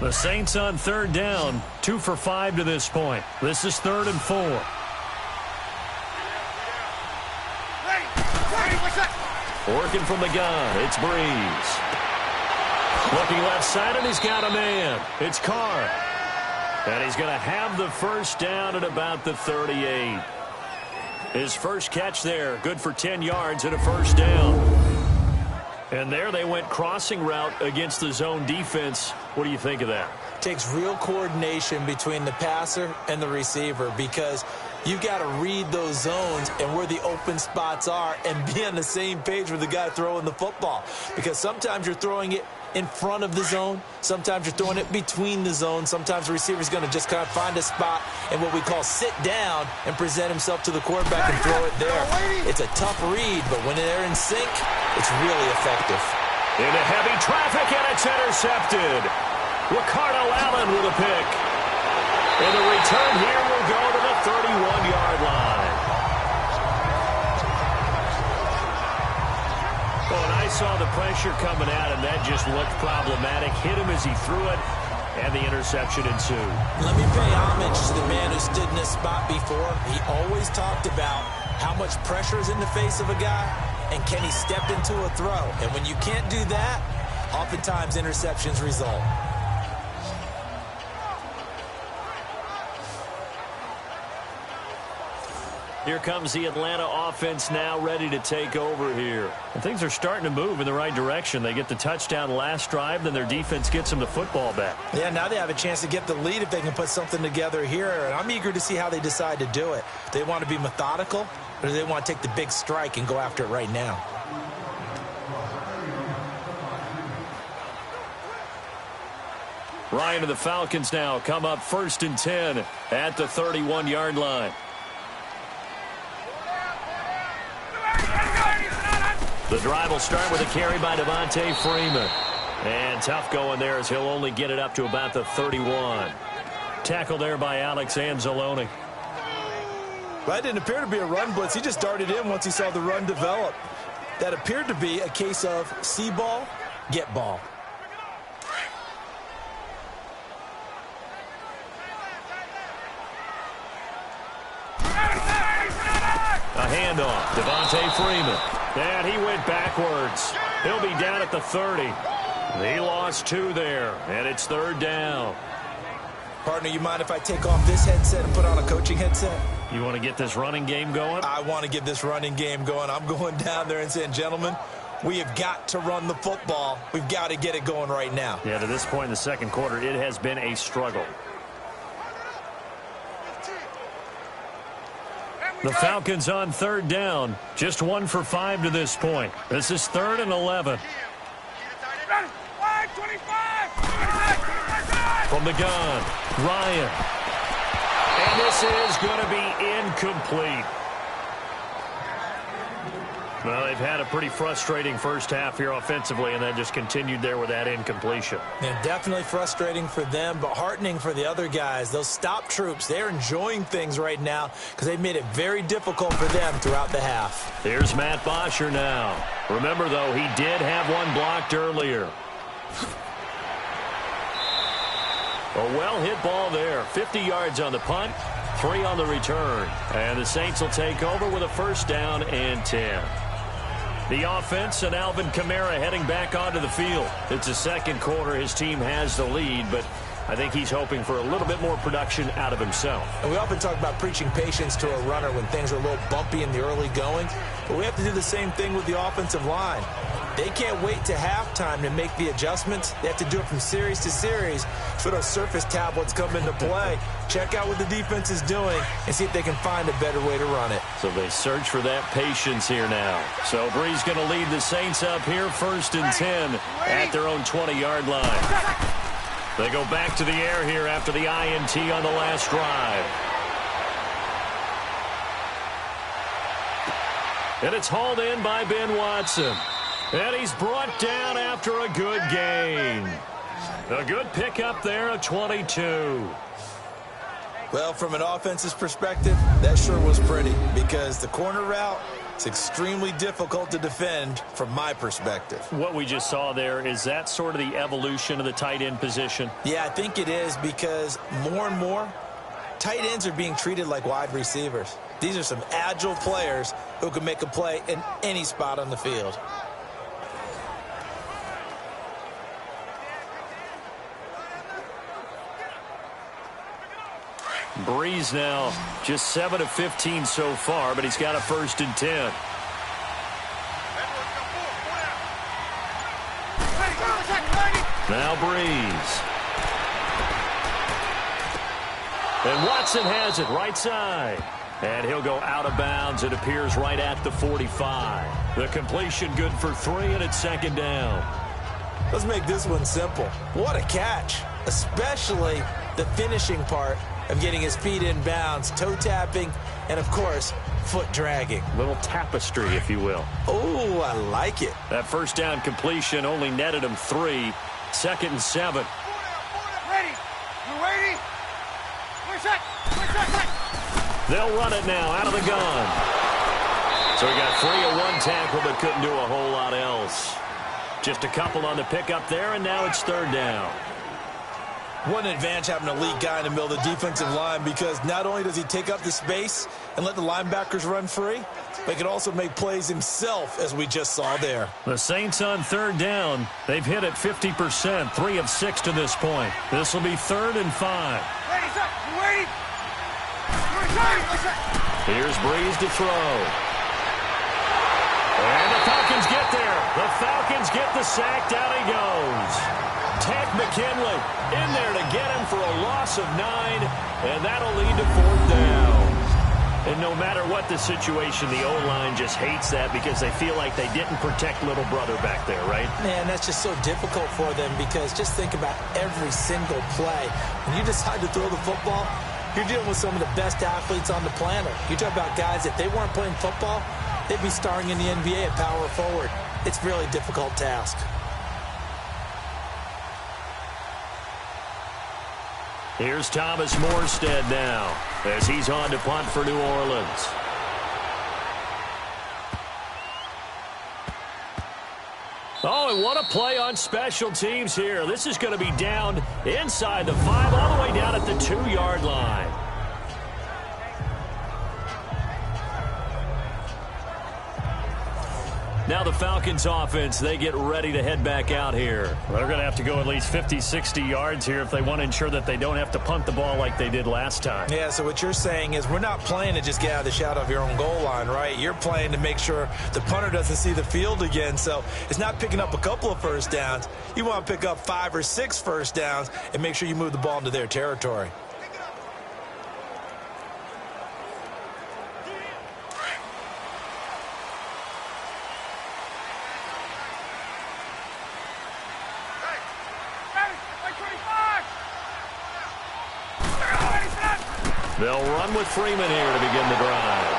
The Saints on 3rd down, 2 for 5 to this point. This is 3rd and 4. Working from the gun, it's Breeze. Looking left side, and he's got a man. It's Carr. And he's going to have the first down at about the 38. His first catch there, good for 10 yards and a first down. And there they went crossing route against the zone defense. What do you think of that? Takes real coordination between the passer and the receiver, because you've got to read those zones and where the open spots are and be on the same page with the guy throwing the football. Because sometimes you're throwing it in front of the zone. Sometimes you're throwing it between the zones. Sometimes the receiver's going to just kind of find a spot and what we call sit down and present himself to the quarterback and throw it there. It's a tough read, but when they're in sync, it's really effective. Into heavy traffic, and it's intercepted. Ricardo Allen with a pick. And the return here will go to the 31-yard line. Oh, and I saw the pressure coming at him. That just looked problematic. Hit him as he threw it, and the interception ensued. Let me pay homage to the man who stood in this spot before. He always talked about how much pressure is in the face of a guy, and can he step into a throw. And when you can't do that, oftentimes interceptions result. Here comes the Atlanta offense now ready to take over here. And things are starting to move in the right direction. They get the touchdown last drive, then their defense gets them the football back. Yeah, now they have a chance to get the lead if they can put something together here. And I'm eager to see how they decide to do it. Do they want to be methodical, or do they want to take the big strike and go after it right now? Ryan and the Falcons now come up 1st and 10 at the 31-yard line. The drive will start with a carry by Devonta Freeman. And tough going there, as he'll only get it up to about the 31. Tackled there by Alex Anzalone. Well, that didn't appear to be a run blitz. He just darted in once he saw the run develop. That appeared to be a case of see ball, get ball. A handoff. Devonta Freeman. And he went backwards. He'll be down at the 30. He lost 2 there, and it's 3rd down. Partner, you mind if I take off this headset and put on a coaching headset? You want to get this running game going? I want to get this running game going. I'm going down there and saying, gentlemen, we have got to run the football. We've got to get it going right now. Yeah, to this point in the second quarter, it has been a struggle. The Falcons on 3rd down. Just 1 for 5 to this point. This is 3rd and 11. From the gun, Ryan. And this is going to be incomplete. Well, they've had a pretty frustrating first half here offensively, and then just continued there with that incompletion. Yeah, definitely frustrating for them, but heartening for the other guys. Those stop troops, they're enjoying things right now because they've made it very difficult for them throughout the half. Here's Matt Bosher now. Remember, though, he did have one blocked earlier. A well-hit ball there. 50 yards on the punt, 3 on the return. And the Saints will take over with a 1st down and 10. The offense and Alvin Kamara heading back onto the field. It's the second quarter. His team has the lead, but I think he's hoping for a little bit more production out of himself. And we often talk about preaching patience to a runner when things are a little bumpy in the early going, but we have to do the same thing with the offensive line. They can't wait to halftime to make the adjustments. They have to do it from series to series so those surface tablets come into play. Check out what the defense is doing and see if they can find a better way to run it. So they search for that patience here now. So Bree's going to lead the Saints up here 1st and 10 at their own 20-yard line. They go back to the air here after the INT on the last drive. And it's hauled in by Ben Watson. And he's brought down after a good gain. A good pickup there of 22. Well, from an offense's perspective, that sure was pretty because the corner route is extremely difficult to defend from my perspective. What we just saw there, is that sort of the evolution of the tight end position? Yeah, I think it is because more and more, tight ends are being treated like wide receivers. These are some agile players who can make a play in any spot on the field. Breeze now just 7 of 15 so far, but he's got a 1st and 10. Now Breeze. And Watson has it right side. And he'll go out of bounds. It appears right at the 45. The completion good for 3, and it's 2nd down. Let's make this one simple. What a catch, especially the finishing part of getting his feet in bounds, toe tapping, and of course, foot dragging. Little tapestry, if you will. Oh, I like it. That 1st down completion only netted him 3. 2nd and 7. Ready? You ready? They'll run it now out of the gun. So he got 3 of 1 tackle, but couldn't do a whole lot else. Just a couple on the pickup there, and now it's 3rd down. What an advantage having an elite guy in the middle of the defensive line because not only does he take up the space and let the linebackers run free, but he can also make plays himself, as we just saw there. The Saints on 3rd down. They've hit it 50%, 3 of 6 to this point. This will be 3rd and 5. Ready, sir. You ready? Here's Breeze to throw. And the Falcons get there. The Falcons get the sack. Down he goes. Ted McKinley in there to get him for a loss of 9, and that'll lead to 4th down. And no matter what the situation, the O-line just hates that because they feel like they didn't protect little brother back there, right? Man, that's just so difficult for them because just think about every single play. When you decide to throw the football, you're dealing with some of the best athletes on the planet. You talk about guys, if they weren't playing football, they'd be starring in the NBA at power forward. It's a really difficult task. Here's Thomas Morstead now as he's on to punt for New Orleans. Oh, and what a play on special teams here. This is going to be down inside the 5, all the way down at the 2-yard line. Now the Falcons offense, they get ready to head back out here. Well, they're going to have to go at least 50, 60 yards here if they want to ensure that they don't have to punt the ball like they did last time. Yeah, so what you're saying is we're not playing to just get out of the shadow of your own goal line, right? You're playing to make sure the punter doesn't see the field again. So it's not picking up a couple of first downs. You want to pick up 5 or 6 first downs and make sure you move the ball into their territory. They'll run with Freeman here to begin the drive.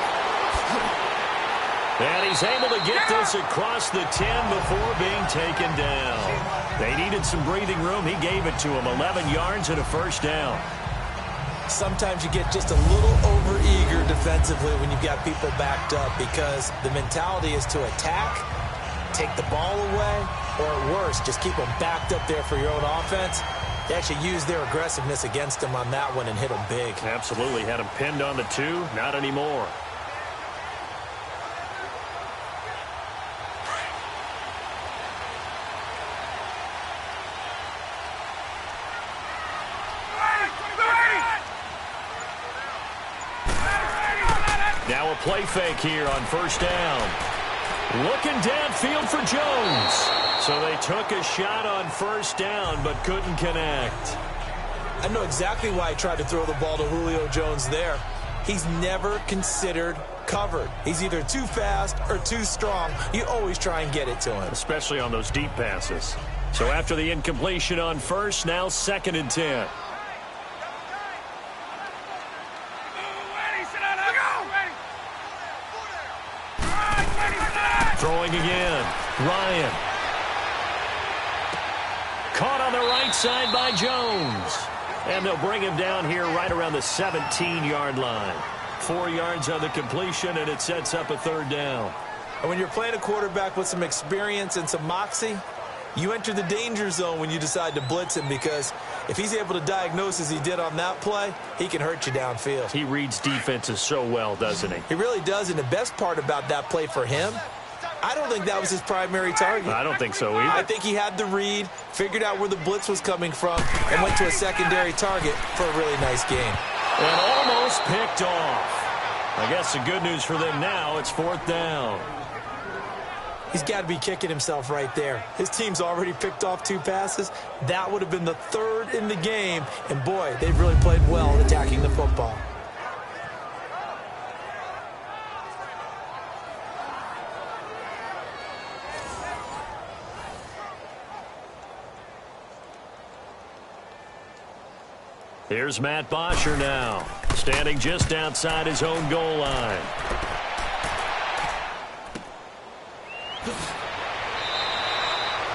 And he's able to get this across the 10 before being taken down. They needed some breathing room. He gave it to him. 11 yards and a first down. Sometimes you get just a little over-eager defensively when you've got people backed up because the mentality is to attack, take the ball away, or at worst, just keep them backed up there for your own offense. They actually used their aggressiveness against him on that one and hit him big. Absolutely. Had him pinned on the 2. Not anymore. Now a play fake here on first down. Looking downfield for Jones. So they took a shot on first down but couldn't connect. I know exactly why he tried to throw the ball to Julio Jones there. He's never considered covered. He's either too fast or too strong. You always try and get it to him. Especially on those deep passes. So after the incompletion on first, now 2nd and 10. Throwing again. Ryan. Caught on the right side by Jones. And they'll bring him down here right around the 17-yard line. 4 yards on the completion, and it sets up a 3rd down. And when you're playing a quarterback with some experience and some moxie, you enter the danger zone when you decide to blitz him because if he's able to diagnose as he did on that play, he can hurt you downfield. He reads defenses so well, doesn't he? He really does, and the best part about that play for him, I don't think that was his primary target. I don't think so either. I think he had the read, figured out where the blitz was coming from, and went to a secondary target for a really nice game. And almost picked off. I guess the good news for them now, it's 4th down. He's got to be kicking himself right there. His team's already picked off 2 passes. That would have been the 3rd in the game. And, boy, they've really played well attacking the football. Here's Matt Bosher now, standing just outside his own goal line.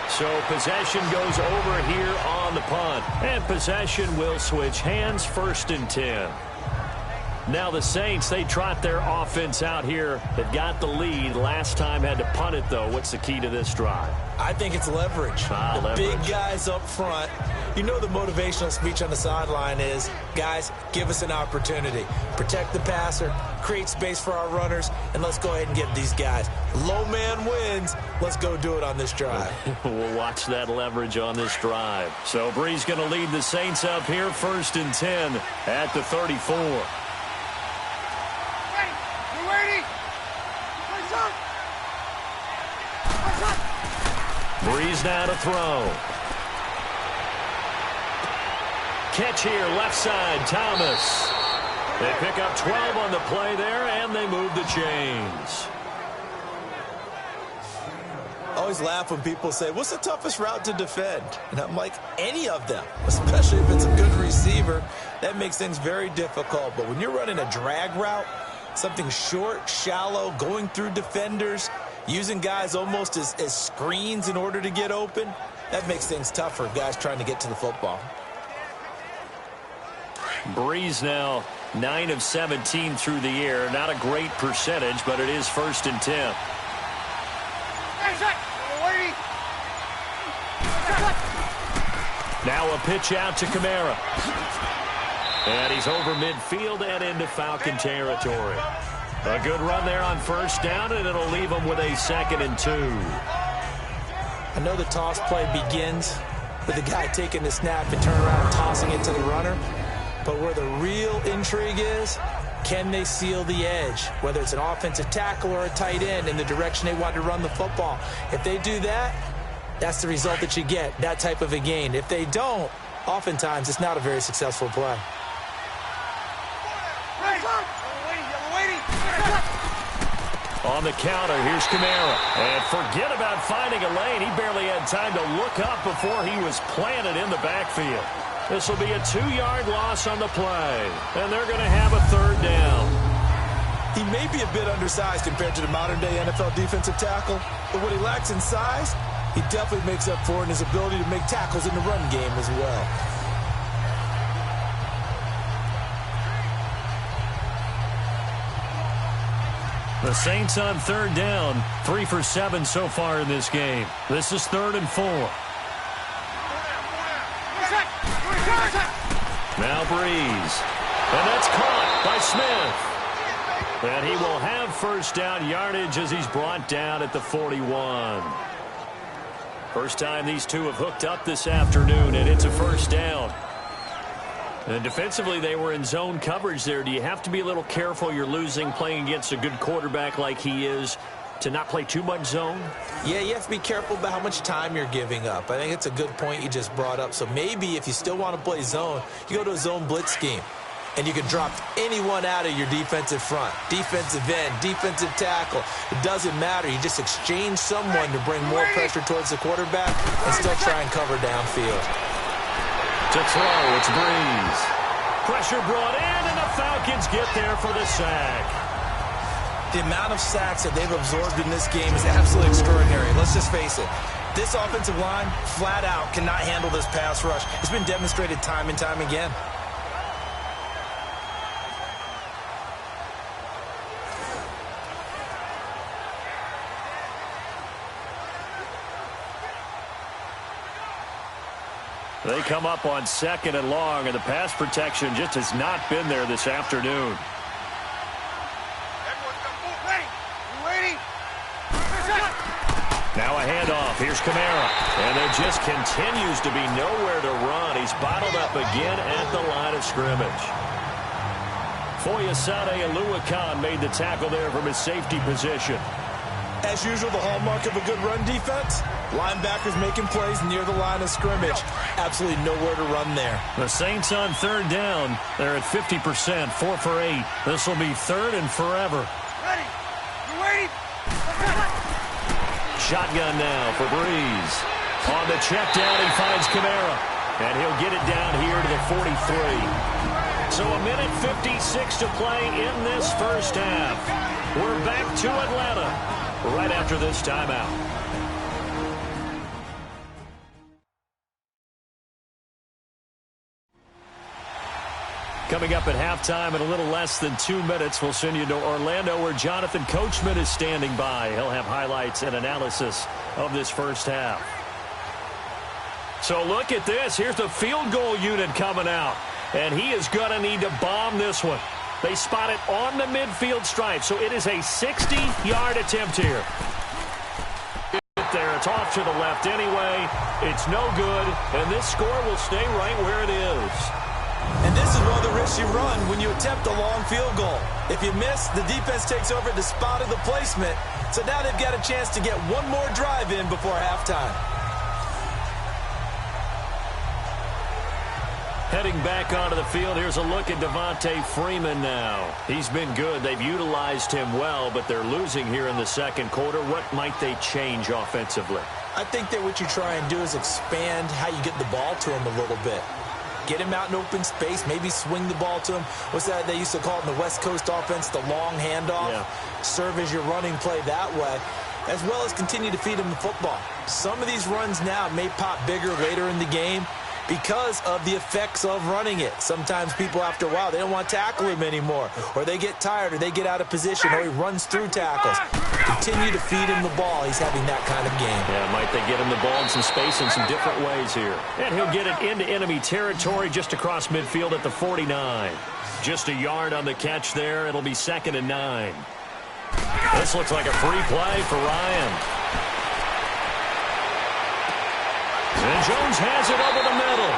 So possession goes over here on the punt. And possession will switch hands, 1st and 10. Now the Saints, they trot their offense out here. They've got the lead. Last time had to punt it, though. What's the key to this drive? I think it's leverage. The big guys up front. You know the motivational speech on the sideline is, guys, give us an opportunity. Protect the passer, create space for our runners, and let's go ahead and give these guys. Low man wins. Let's go do it on this drive. We'll watch that leverage on this drive. So Bree's going to lead the Saints up here, 1st and 10 at the 34. Breeze now to throw. Catch here, left side, Thomas. They pick up 12 on the play there, and they move the chains. I always laugh when people say, what's the toughest route to defend? And I'm like, any of them, especially if it's a good receiver. That makes things very difficult. But when you're running a drag route, something short, shallow, going through defenders, using guys almost as screens in order to get open, that makes things tough for guys trying to get to the football. Breeze now 9 of 17 through the air. Not a great percentage, but it is 1st and 10. Now a pitch out to Kamara. And he's over midfield and into Falcon territory. A good run there on first down, and it'll leave them with a 2nd and 2. I know the toss play begins with the guy taking the snap and turning around and tossing it to the runner. But where the real intrigue is, can they seal the edge? Whether it's an offensive tackle or a tight end in the direction they want to run the football. If they do that, that's the result that you get, that type of a gain. If they don't, oftentimes it's not a very successful play. On the counter, here's Kamara. And forget about finding a lane. He barely had time to look up before he was planted in the backfield. This will be a 2-yard loss on the play. And they're going to have a 3rd down. He may be a bit undersized compared to the modern-day NFL defensive tackle, but what he lacks in size, he definitely makes up for in his ability to make tackles in the run game as well. The Saints on 3rd down, 3 for 7 so far in this game. This is 3rd and 4. Now Breeze. And that's caught by Smith. And he will have first down yardage as he's brought down at the 41. First time these two have hooked up this afternoon, and it's a first down. And defensively, they were in zone coverage there. Do you have to be a little careful? You're losing playing against a good quarterback like he is to not play too much zone? Yeah, you have to be careful about how much time you're giving up. I think it's a good point you just brought up. So maybe if you still want to play zone, you go to a zone blitz scheme. And you can drop anyone out of your defensive front, defensive end, defensive tackle. It doesn't matter. You just exchange someone to bring more pressure towards the quarterback and still try and cover downfield. To throw, it's Breeze. Pressure brought in, and the Falcons get there for the sack. The amount of sacks that they've absorbed in this game is absolutely extraordinary. Let's just face it. This offensive line, flat out, cannot handle this pass rush. It's been demonstrated time and time again. They come up on 2nd and long, and the pass protection just has not been there this afternoon. Now a handoff. Here's Kamara. And there just continues to be nowhere to run. He's bottled up again at the line of scrimmage. Foyesade Oluwakan made the tackle there from his safety position. As usual, the hallmark of a good run defense, linebackers making plays near the line of scrimmage. Absolutely nowhere to run there. The Saints on 3rd down. They're at 50%, 4 for 8. This will be 3rd and forever. Ready. You waiting? Shotgun now for Breeze. On the check down, he finds Kamara. And he'll get it down here to the 43. So a minute 56 to play in this first half. We're back to Atlanta right after this timeout. Coming up at halftime in a little less than 2 minutes, we'll send you to Orlando where Jonathan Coachman is standing by. He'll have highlights and analysis of this first half. So look at this. Here's the field goal unit coming out. And he is going to need to bomb this one. They spot it on the midfield stripe, so it is a 60-yard attempt here. There, it's off to the left anyway. It's no good, and this score will stay right where it is. And this is one of the risks you run when you attempt a long field goal. If you miss, the defense takes over the spot of the placement. So now they've got a chance to get one more drive in before halftime. Heading back onto the field, here's a look at Devonta Freeman now. He's been good. They've utilized him well, but they're losing here in the second quarter. What might they change offensively? I think that what you try and do is expand how you get the ball to him a little bit. Get him out in open space, maybe swing the ball to him. What's that they used to call it in the West Coast offense, the long handoff? Yeah. Serve as your running play that way, as well as continue to feed him the football. Some of these runs now may pop bigger later in the game because of the effects of running it. Sometimes people, after a while, they don't want to tackle him anymore, or they get tired, or they get out of position, or he runs through tackles. Continue to feed him the ball. He's having that kind of game. Yeah, might they get him the ball in some space in some different ways here. And he'll get it into enemy territory just across midfield at the 49. Just a yard on the catch there. It'll be 2nd and 9. This looks like a free play for Ryan. And Jones has it over the middle.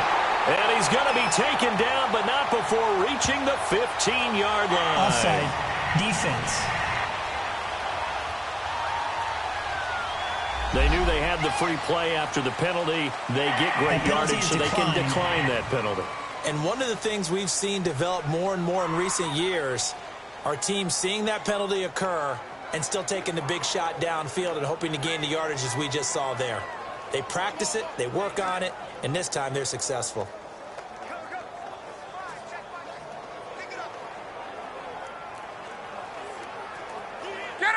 And he's going to be taken down, but not before reaching the 15-yard line. Offside. Defense. They knew they had the free play after the penalty. They get great yardage, so they can decline that penalty. And one of the things we've seen develop more and more in recent years are teams seeing that penalty occur and still taking the big shot downfield and hoping to gain the yardage as we just saw there. They practice it, they work on it, and this time they're successful.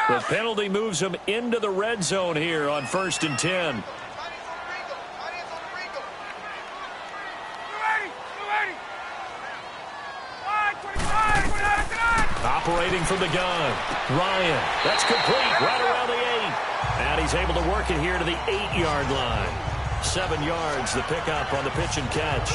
The penalty moves them into the red zone here on 1st and 10. Operating from the gun. Ryan, that's complete right around the 8. And he's able to work it here to the 8-yard line. 7 yards, the pickup on the pitch and catch.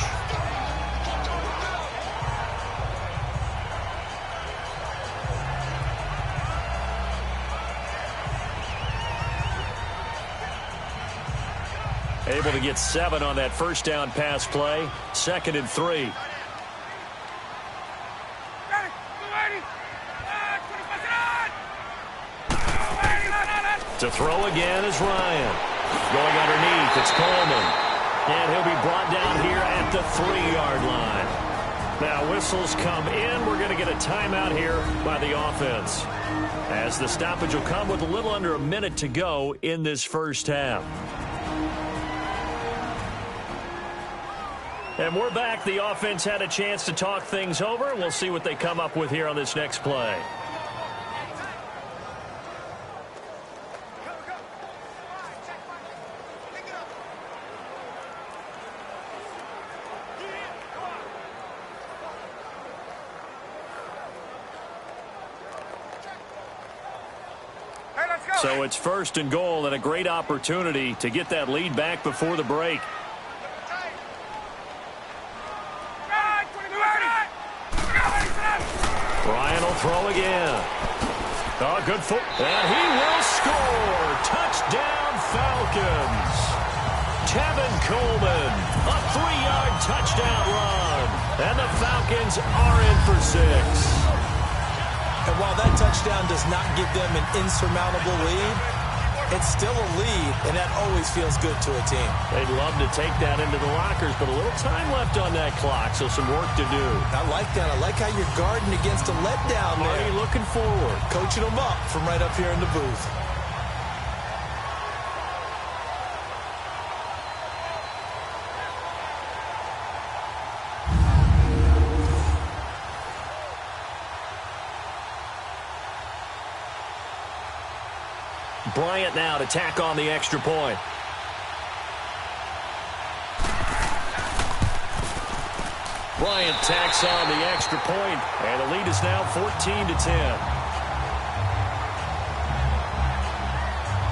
Able to get 7 on that first down pass play. 2nd and 3. To throw again is Ryan. Going underneath, it's Coleman. And he'll be brought down here at the 3-yard line. Now whistles come in. We're going to get a timeout here by the offense, as the stoppage will come with a little under a minute to go in this first half. And we're back. The offense had a chance to talk things over. We'll see what they come up with here on this next play. So it's 1st and goal, and a great opportunity to get that lead back before the break. Ryan will throw again. Oh, good foot. And he will score. Touchdown, Falcons. Tevin Coleman, a 3-yard touchdown run. And the Falcons are in for 6. And while that touchdown does not give them an insurmountable lead, it's still a lead, and that always feels good to a team. They'd love to take that into the lockers, but a little time left on that clock, so some work to do. I like that. I like how you're guarding against a letdown there. Already looking forward. Coaching them up from right up here in the booth. Bryant now to tack on the extra point. Bryant tacks on the extra point, and the lead is now 14-10.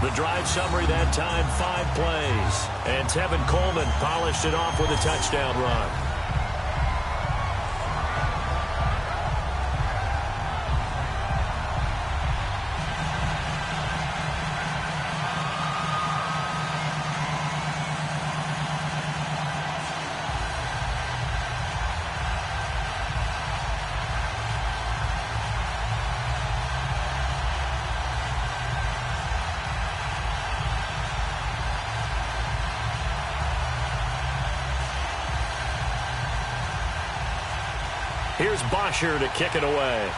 The drive summary that time, 5 plays. And Tevin Coleman polished it off with a touchdown run. Here's Bosher to kick it away.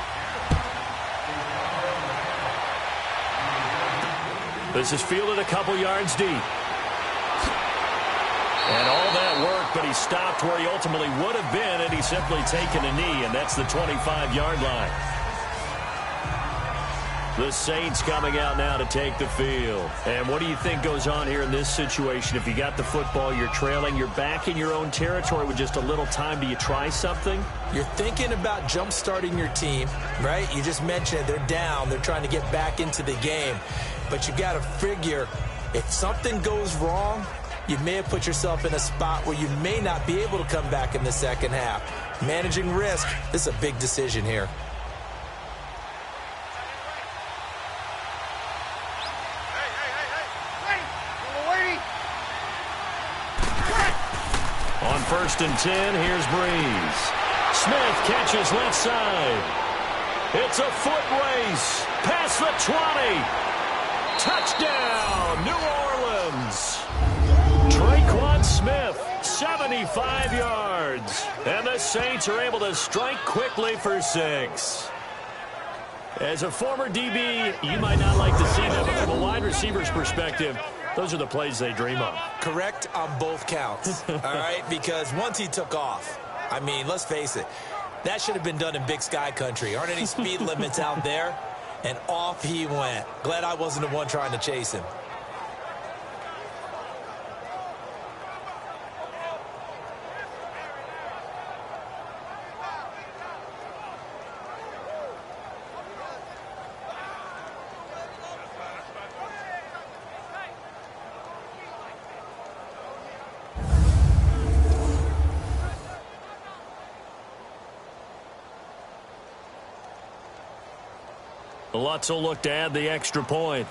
This is fielded a couple yards deep. And all that work, but he stopped where he ultimately would have been had he simply taken a knee, and that's the 25-yard line. The Saints coming out now to take the field. And what do you think goes on here in this situation? If you got the football, you're trailing, you're back in your own territory with just a little time. Do you try something? You're thinking about jump-starting your team, right? You just mentioned it. They're down. They're trying to get back into the game. But you got to figure, if something goes wrong, you may have put yourself in a spot where you may not be able to come back in the second half. Managing risk, this is a big decision here. 1st and 10. Here's Breeze. Smith catches left side. It's a foot race. Past the 20. Touchdown, New Orleans. Traquan Smith, 75 yards. And the Saints are able to strike quickly for 6. As a former DB, you might not like to see that, but from a wide receiver's perspective, those are the plays they dream of. Correct on both counts, all right? Because once he took off, I mean, let's face it, that should have been done in Big Sky country. Aren't any speed limits out there? And off he went. Glad I wasn't the one trying to chase him. Lutz will look to add the extra point.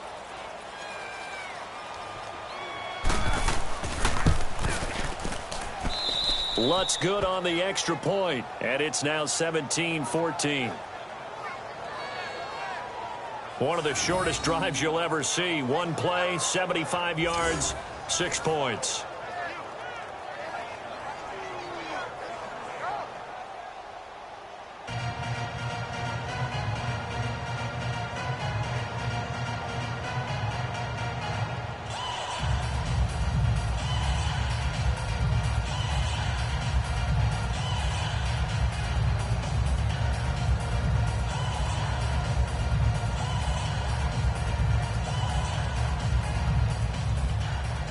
Lutz good on the extra point, and it's now 17-14. One of the shortest drives you'll ever see. One play, 75 yards, 6 points.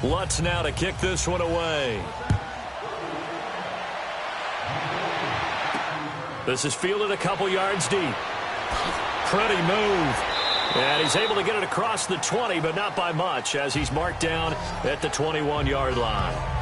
Lutz now to kick this one away. This is fielded a couple yards deep. Pretty move. And he's able to get it across the 20, but not by much, as he's marked down at the 21-yard line.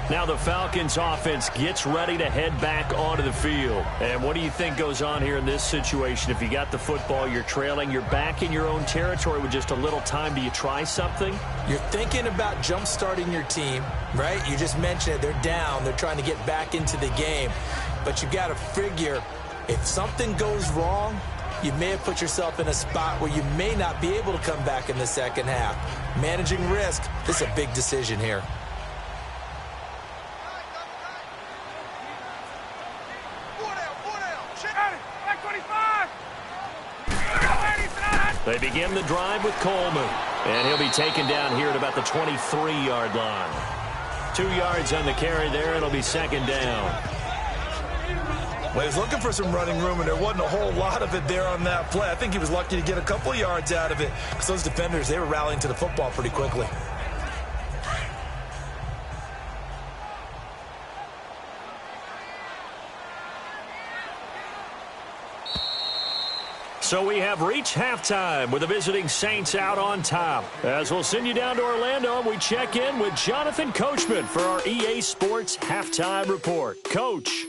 Now the Falcons offense gets ready to head back onto the field. And what do you think goes on here in this situation? If you got the football, you're trailing, you're back in your own territory with just a little time. Do you try something? You're thinking about jump-starting your team, right? You just mentioned it. They're down. They're trying to get back into the game. But you got to figure, if something goes wrong, you may have put yourself in a spot where you may not be able to come back in the second half. Managing risk, this is a big decision here. They begin the drive with Coleman, and he'll be taken down here at about the 23-yard line. 2 yards on the carry there. It'll be second down. Well, he was looking for some running room, and there wasn't a whole lot of it there on that play. I think he was lucky to get a couple yards out of it, because those defenders, they were rallying to the football pretty quickly. So we have reached halftime with the visiting Saints out on top. As we'll send you down to Orlando, and we check in with Jonathan Coachman for our EA Sports Halftime Report. Coach.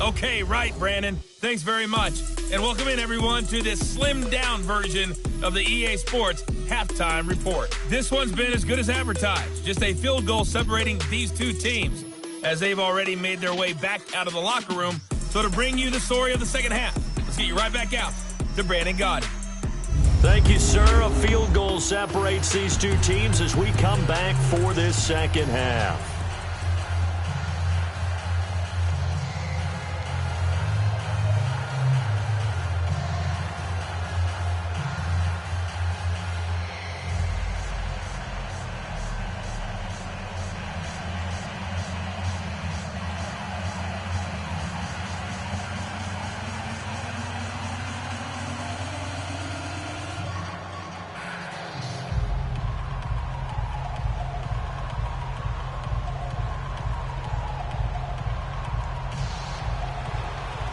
Okay, right, Brandon. Thanks very much. And welcome in, everyone, to this slimmed-down version of the EA Sports Halftime Report. This one's been as good as advertised. Just a field goal separating these two teams, as they've already made their way back out of the locker room. So to bring you the story of the second half, let's get you right back out to Brandon Gaudin. Thank you, sir. A field goal separates these two teams as we come back for this second half.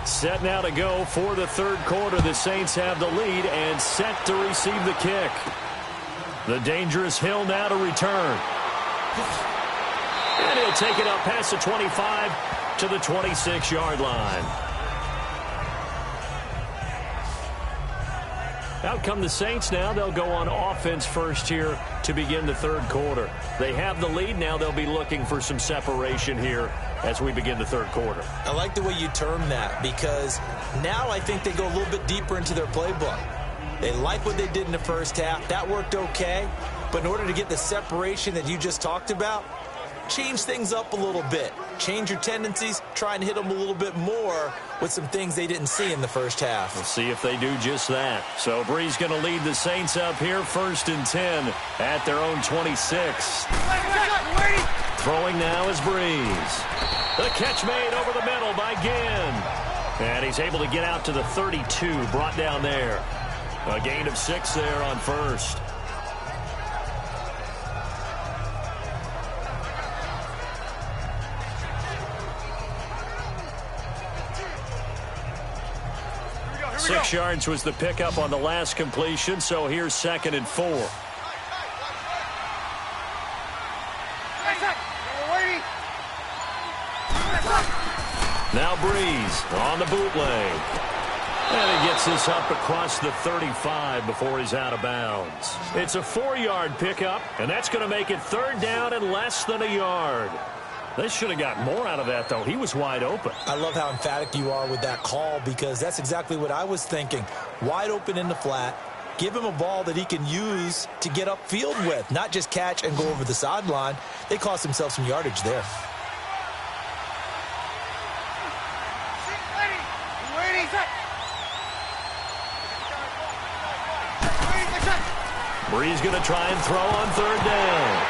Set now to go for the third quarter. The Saints have the lead and set to receive the kick. The dangerous Hill now to return. And he'll take it up past the 25 to the 26-yard line. Out come the Saints now. They'll go on offense first here to begin the third quarter. They have the lead. Now they'll be looking for some separation here as we begin the third quarter. I like the way you term that, because now I think they go a little bit deeper into their playbook. They like what they did in the first half. That worked okay. But in order to get the separation that you just talked about, change things up a little bit. Change your tendencies. Try and hit them a little bit more with some things they didn't see in the first half. We'll see if they do just that. So Bree's going to lead the Saints up here, 1st and 10 at their own 26. Throwing now is Breeze. The catch made over the middle by Ginn. And he's able to get out to the 32, brought down there. A gain of 6 there on first. Here we go. 6 yards was the pickup on the last completion, so here's 2nd and 4. Now Breeze on the bootleg. And he gets this up across the 35 before he's out of bounds. It's a 4-yard pickup, and that's going to make it 3rd down and less than a yard. They should have got more out of that, though. He was wide open. I love how emphatic you are with that call, because that's exactly what I was thinking. Wide open in the flat. Give him a ball that he can use to get upfield with, not just catch and go over the sideline. They cost themselves some yardage there. Breeze going to try and throw on 3rd down.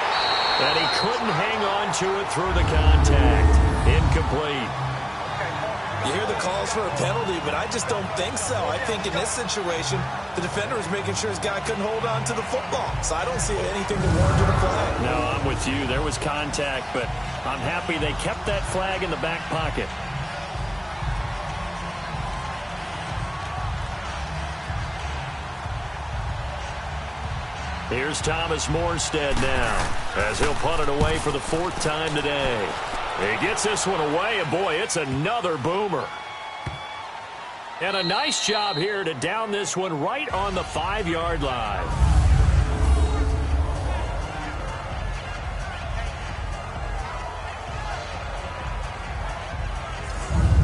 And he couldn't hang on to it through the contact. Incomplete. You hear the calls for a penalty, but I just don't think so. I think in this situation, the defender was making sure his guy couldn't hold on to the football. So I don't see anything that warranted a flag. No, I'm with you. There was contact, but I'm happy they kept that flag in the back pocket. Here's Thomas Morstead now, as he'll punt it away for the 4th time today. He gets this one away, and boy, it's another boomer. And a nice job here to down this one right on the 5-yard line.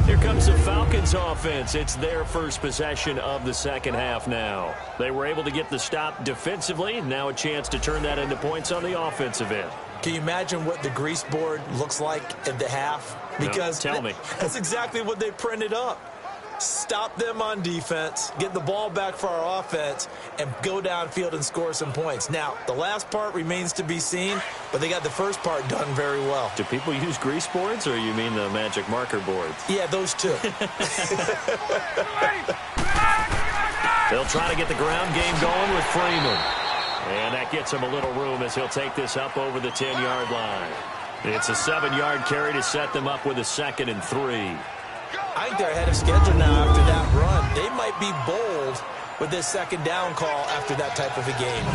Here comes the Falcons offense. It's their first possession of the second half now. They were able to get the stop defensively. Now a chance to turn that into points on the offensive end. Can you imagine what the grease board looks like at the half? Because no, tell me. That's exactly what they printed up. Stop them on defense, get the ball back for our offense, and go downfield and score some points. Now, the last part remains to be seen, but they got the first part done very well. Do people use grease boards, or you mean the magic marker boards? Yeah, those two. They'll try to get the ground game going with Freeman. And that gets him a little room as he'll take this up over the 10-yard line. It's a 7-yard carry to set them up with a 2nd and 3. I think they're ahead of schedule now after that run. They might be bold with this 2nd down call after that type of a game.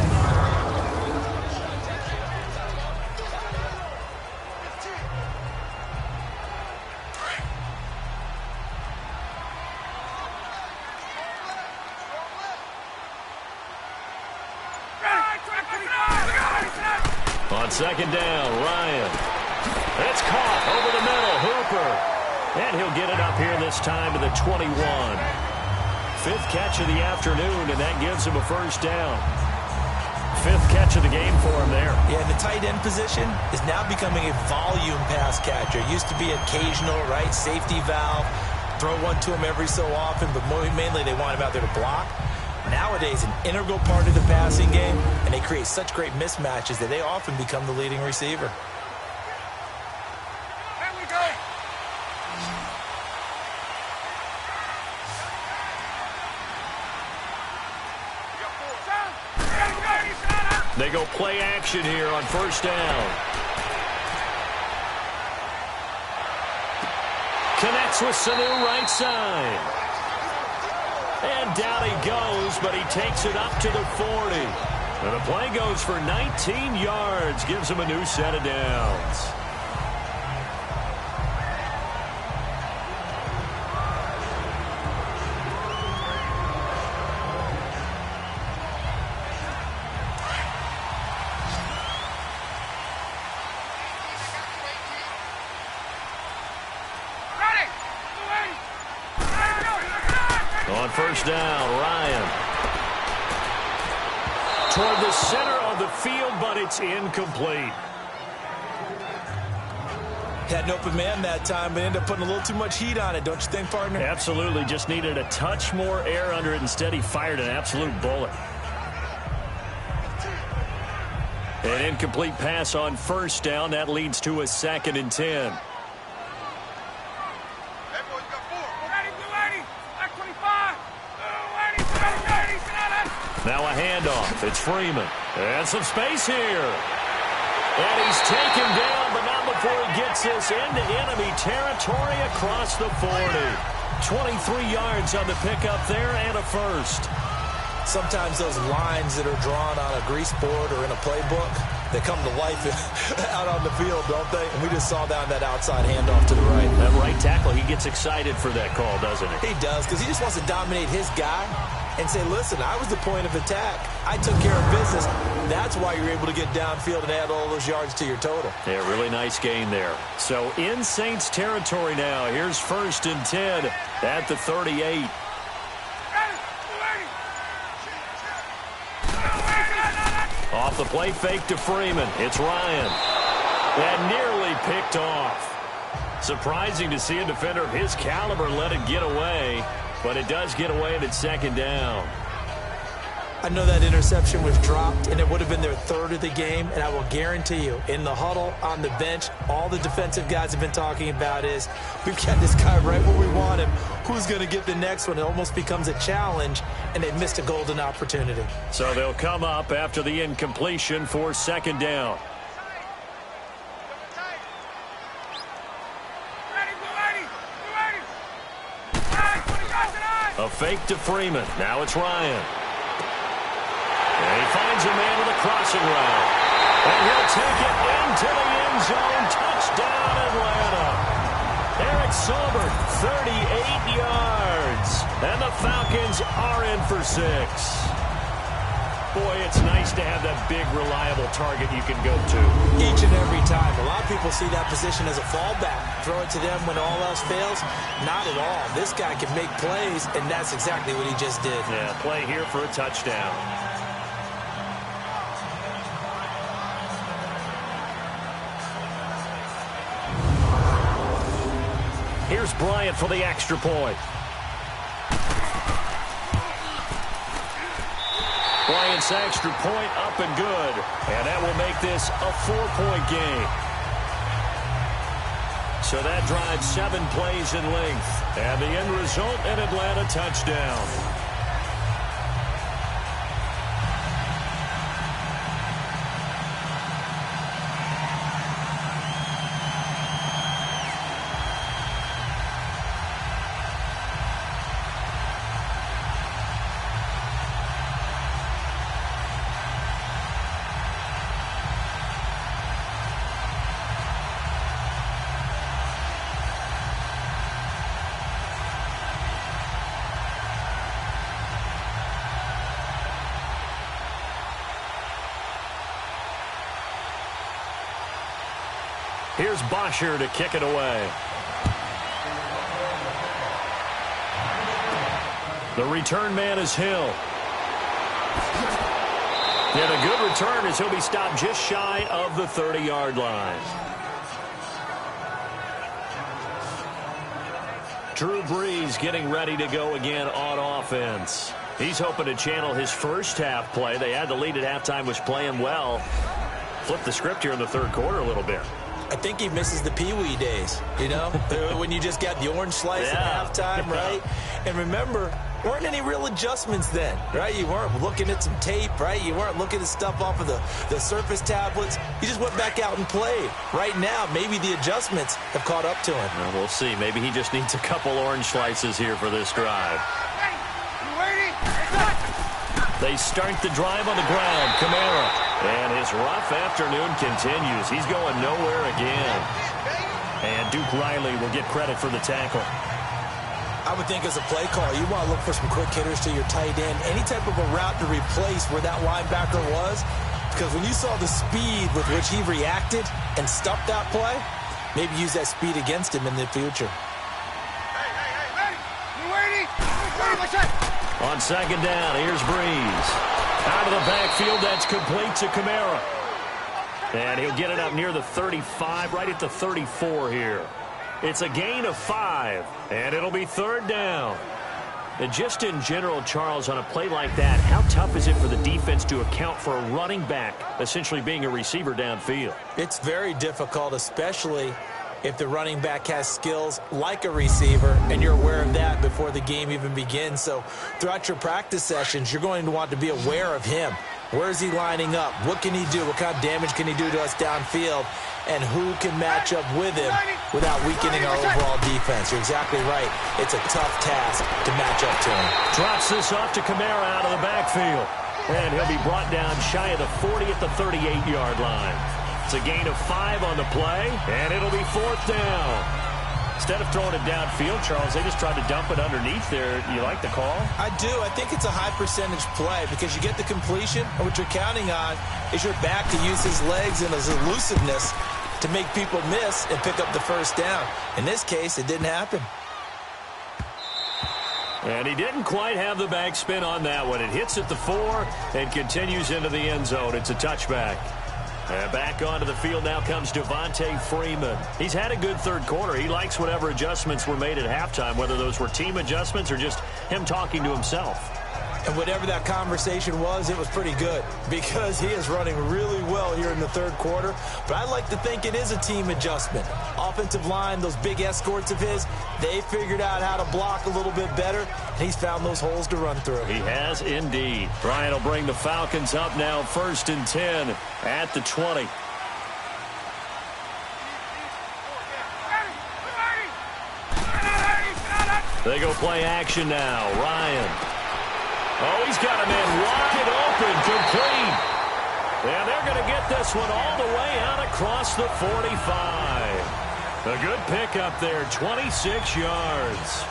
On 2nd down, Ryan. It's caught over the middle. Hooper. And he'll get it up here this time to the 21. 5th catch of the afternoon, and that gives him a 1st down. 5th catch of the game for him there. Yeah, the tight end position is now becoming a volume pass catcher. It used to be occasional, right? Safety valve. Throw one to him every so often, but mainly they want him out there to block. Nowadays, an integral part of the passing game, and they create such great mismatches that they often become the leading receiver. They go play action here on 1st down. Connects with Sanu right side. And down he goes, but he takes it up to the 40. And the play goes for 19 yards, gives him a new set of downs. down. Ryan. Toward the center of the field, but it's incomplete. Had an open man that time, but ended up putting a little too much heat on it, don't you think, partner? Absolutely. Just needed a touch more air under it. Instead, he fired an absolute bullet. An incomplete pass on first down. That leads to a 2nd and 10. Now a handoff. It's Freeman. And some space here. And he's taken down, but not before he gets this into enemy territory across the 40. 23 yards on the pickup there and a first. Sometimes those lines that are drawn on a grease board or in a playbook, they come to life out on the field, don't they? And we just saw that outside handoff to the right. That right tackle, he gets excited for that call, doesn't he? He does, because he just wants to dominate his guy and say, listen, I was the point of attack. I took care of business. That's why you're able to get downfield and add all those yards to your total. Yeah, really nice gain there. So in Saints territory now. Here's 1st and 10 at the 38. Off the play fake to Freeman. It's Ryan. And nearly picked off. Surprising to see a defender of his caliber let it get away. But it does get away and it's 2nd down. I know that interception was dropped, and it would have been their 3rd of the game, and I will guarantee you, in the huddle, on the bench, all the defensive guys have been talking about is, we've got this guy right where we want him. Who's going to get the next one? It almost becomes a challenge, and they missed a golden opportunity. So they'll come up after the incompletion for 2nd down. A fake to Freeman. Now it's Ryan. And he finds a man with a crossing route. And he'll take it into the end zone. Touchdown, Atlanta. Eric Saubert, 38 yards. And the Falcons are in for 6. Boy, it's nice to have that big, reliable target you can go to. Each and every time. A lot of people see that position as a fallback. Throw it to them when all else fails. Not at all. This guy can make plays, and that's exactly what he just did. Yeah, play here for a touchdown. Here's Bryant for the extra point. Bryant's extra point up and good. And that will make this a 4-point game. So that drives 7 plays in length. And the end result, an Atlanta touchdown. Here's Bosher to kick it away. The return man is Hill. And a good return as he'll be stopped just shy of the 30-yard line. Drew Brees getting ready to go again on offense. He's hoping to channel his first half play. They had the lead at halftime, was playing well. Flip the script here in the 3rd quarter a little bit. I think he misses the Pee-wee days, you know, when you just got the orange slice at halftime, right? And remember, weren't any real adjustments then, right? You weren't looking at some tape, right? You weren't looking at stuff off of the surface tablets. You just went back out and played. Right now, maybe the adjustments have caught up to him. Well, we'll see. Maybe he just needs a couple orange slices here for this drive. They start the drive on the ground. Kamara. And his rough afternoon continues. He's going nowhere again. And Duke Riley will get credit for the tackle. I would think as a play call, you want to look for some quick hitters to your tight end. Any type of a route to replace where that linebacker was. Because when you saw the speed with which he reacted and stopped that play, maybe use that speed against him in the future. Hey, ready? You ready? Ready, my shot. On second down, here's Breeze. Out of the backfield, that's complete to Kamara. And he'll get it up near the 35, right at the 34 here. It's a gain of 5, and it'll be third down. And just in general, Charles, on a play like that, how tough is it for the defense to account for a running back essentially being a receiver downfield? It's very difficult, especially if the running back has skills like a receiver, and you're aware of that before the game even begins. So throughout your practice sessions, you're going to want to be aware of him. Where is he lining up? What can he do? What kind of damage can he do to us downfield? And who can match up with him without weakening our overall defense? You're exactly right. It's a tough task to match up to him. Drops this off to Kamara out of the backfield. And he'll be brought down shy of the 40 at the 38-yard line. It's a gain of 5 on the play, and it'll be fourth down. Instead of throwing it downfield, Charles, they just tried to dump it underneath there. You like the call? I do. I think it's a high percentage play because you get the completion, and what you're counting on is your back to use his legs and his elusiveness to make people miss and pick up the first down. In this case, it didn't happen. And he didn't quite have the backspin on that one. It hits at the 4 and continues into the end zone. It's a touchback. And back onto the field now comes Devonta Freeman. He's had a good third quarter. He likes whatever adjustments were made at halftime, whether those were team adjustments or just him talking to himself. And whatever that conversation was, it was pretty good because he is running really well here in the third quarter. But I like to think it is a team adjustment. Offensive line, those big escorts of his, they figured out how to block a little bit better, and he's found those holes to run through. He has indeed. Bryant will bring the Falcons up now, 1st and 10 at the 20. They go play action now. Ryan. Oh, he's got a man wide open, complete. And they're going to get this one all the way out across the 45. A good pickup there, 26 yards.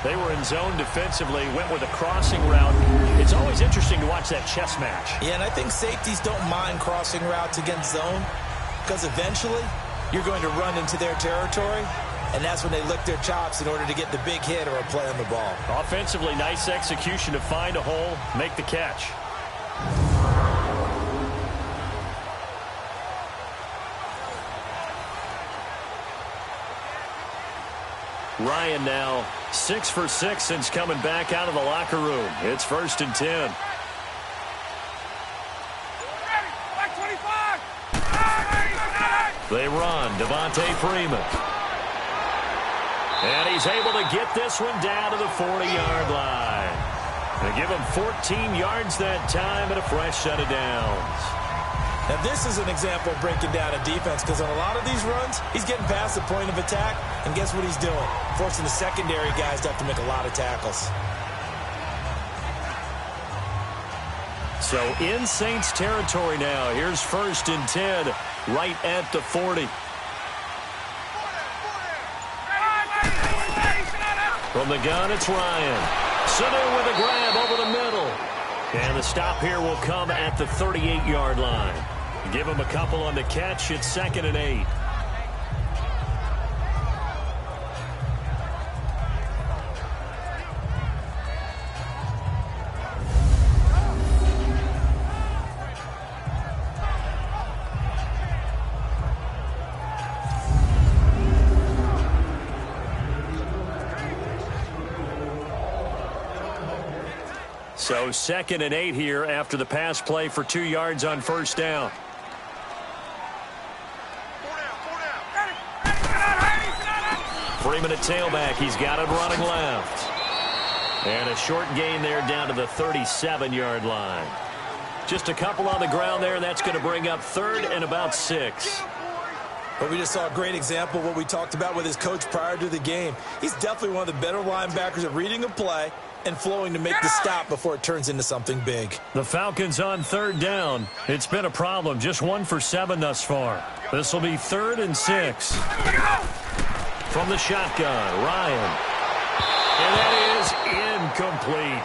They were in zone defensively, went with a crossing route. It's always interesting to watch that chess match. Yeah, and I think safeties don't mind crossing routes against zone because eventually you're going to run into their territory. And that's when they lick their chops in order to get the big hit or a play on the ball. Offensively, nice execution to find a hole, make the catch. Ryan now 6 for 6 since coming back out of the locker room. It's 1st and 10. They run. Devonta Freeman. And he's able to get this one down to the 40-yard line. They give him 14 yards that time and a fresh set of downs. Now, this is an example of breaking down a defense because on a lot of these runs, he's getting past the point of attack, and guess what he's doing? Forcing the secondary guys to have to make a lot of tackles. So in Saints territory now. Here's 1st and 10 right at the 40. From the gun, it's Ryan. Sanu with a grab over the middle. And the stop here will come at the 38-yard line. Give him a couple on the catch. It's 2nd and 8. So 2nd and 8 here after the pass play for 2 yards on 1st down. Freeman at tailback. He's got it running left. And a short gain there down to the 37-yard line. Just a couple on the ground there. That's going to bring up 3rd and about 6. But we just saw a great example of what we talked about with his coach prior to the game. He's definitely one of the better linebackers at reading a play and flowing to make the stop before it turns into something big. The Falcons on 3rd down. It's been a problem. Just 1 for 7 thus far. This will be 3rd and 6. From the shotgun, Ryan. And that is incomplete.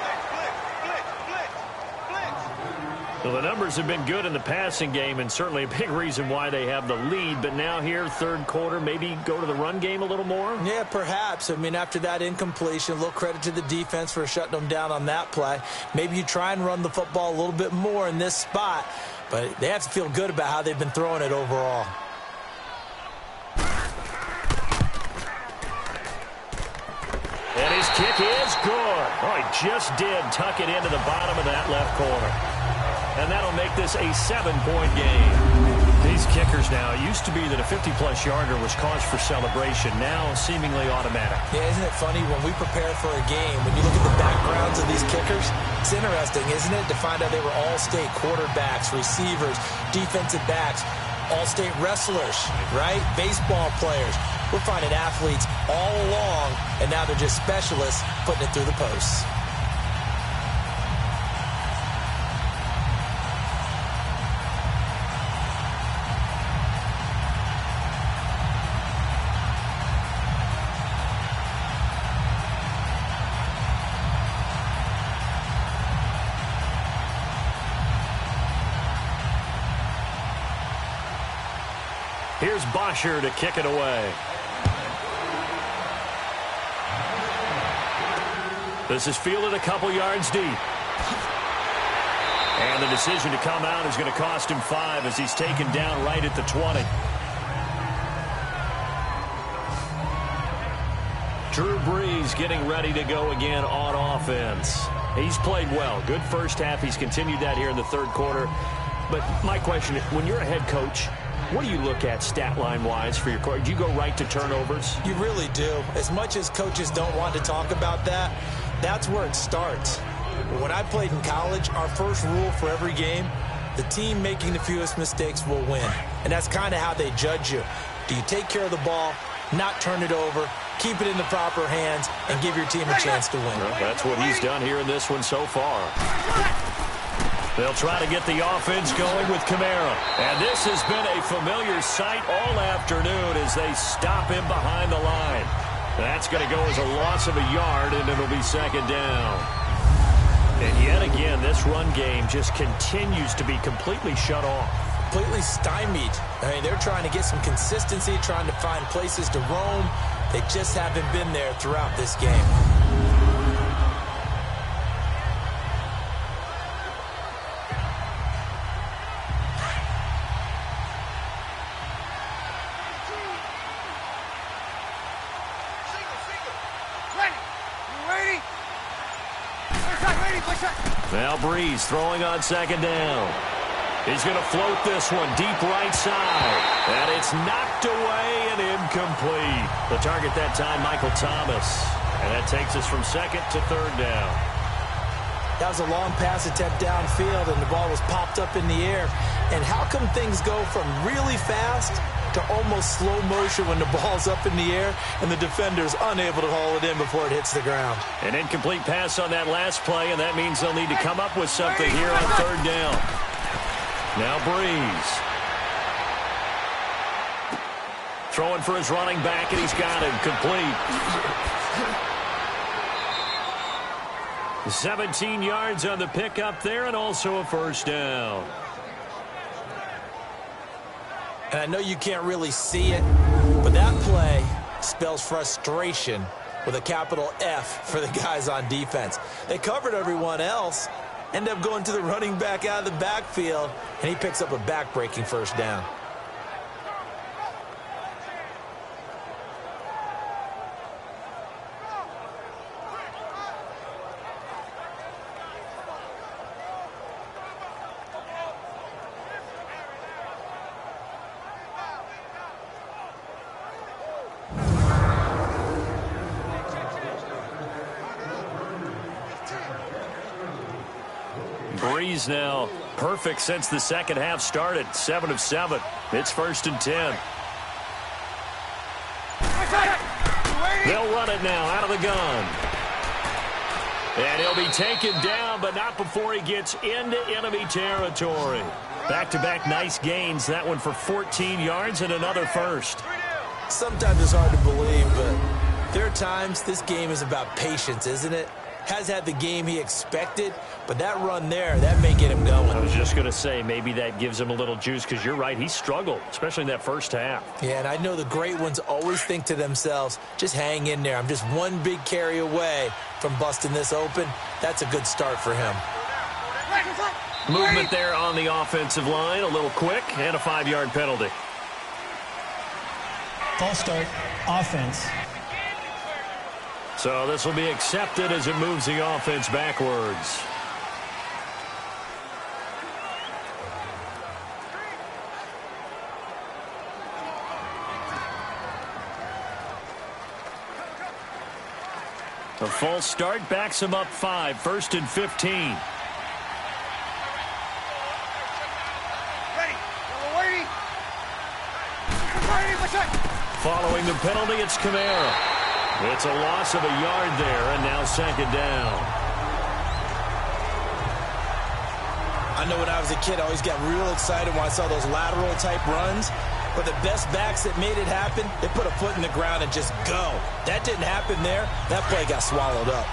Well, the numbers have been good in the passing game and certainly a big reason why they have the lead. But now here, third quarter, maybe go to the run game a little more? Yeah, perhaps. I mean, after that incompletion, a little credit to the defense for shutting them down on that play. Maybe you try and run the football a little bit more in this spot. But they have to feel good about how they've been throwing it overall. And his kick is good. Oh, he just did tuck it into the bottom of that left corner. And that'll make this a 7-point game. These kickers now, it used to be that a 50-plus yarder was cause for celebration. Now, seemingly automatic. Yeah, isn't it funny when we prepare for a game, when you look at the backgrounds of these kickers, it's interesting, isn't it, to find out they were all-state quarterbacks, receivers, defensive backs, all-state wrestlers, right? Baseball players. We're finding athletes all along, and now they're just specialists putting it through the posts. Here's Bosher to kick it away. This is fielded a couple yards deep. And the decision to come out is going to cost him 5 as he's taken down right at the 20. Drew Brees getting ready to go again on offense. He's played well. Good first half. He's continued that here in the third quarter. But my question, when you're a head coach, what do you look at stat line-wise for your coach? Do you go right to turnovers? You really do. As much as coaches don't want to talk about that, that's where it starts. When I played in college, our first rule for every game, the team making the fewest mistakes will win. And that's kind of how they judge you. Do you take care of the ball, not turn it over, keep it in the proper hands, and give your team a chance to win? Well, that's what he's done here in this one so far. They'll try to get the offense going with Kamara. And this has been a familiar sight all afternoon as they stop him behind the line. That's going to go as a loss of a yard, and it'll be second down. And yet again, this run game just continues to be completely shut off. Completely stymied. I mean, they're trying to get some consistency, trying to find places to roam. They just haven't been there throughout this game. Now Brees throwing on second down. He's going to float this one deep right side. And it's knocked away and incomplete. The target that time, Michael Thomas. And that takes us from second to third down. That was a long pass attempt downfield, and the ball was popped up in the air. And how come things go from really fast to almost slow motion when the ball's up in the air and the defender's unable to haul it in before it hits the ground? An incomplete pass on that last play, and that means they'll need to come up with something here on third down. Now Brees. Throwing for his running back, and he's got him complete. 17 yards on the pickup there, and also a first down. And I know you can't really see it, but that play spells frustration with a capital F for the guys on defense. They covered everyone else, end up going to the running back out of the backfield, and he picks up a back-breaking first down. Brees now perfect since the second half started. 7 of 7. It's 1st and 10. They'll run it now out of the gun. And he'll be taken down, but not before he gets into enemy territory. Back-to-back nice gains. That one for 14 yards and another first. Sometimes it's hard to believe, but there are times this game is about patience, isn't it? has had the game he expected, but that run there, that may get him going. I was just going to say, maybe that gives him a little juice, because you're right, he struggled, especially in that first half. Yeah, and I know the great ones always think to themselves, just hang in there. I'm just one big carry away from busting this open. That's a good start for him. Movement there on the offensive line, a little quick, and a 5-yard penalty. False start, offense. So this will be accepted as it moves the offense backwards. A false start backs him up 5, 1st and 15. Following the penalty, it's Kamara. It's a loss of a yard there, and now 2nd down. I know when I was a kid, I always got real excited when I saw those lateral-type runs. But the best backs that made it happen, they put a foot in the ground and just go. That didn't happen there. That play got swallowed up.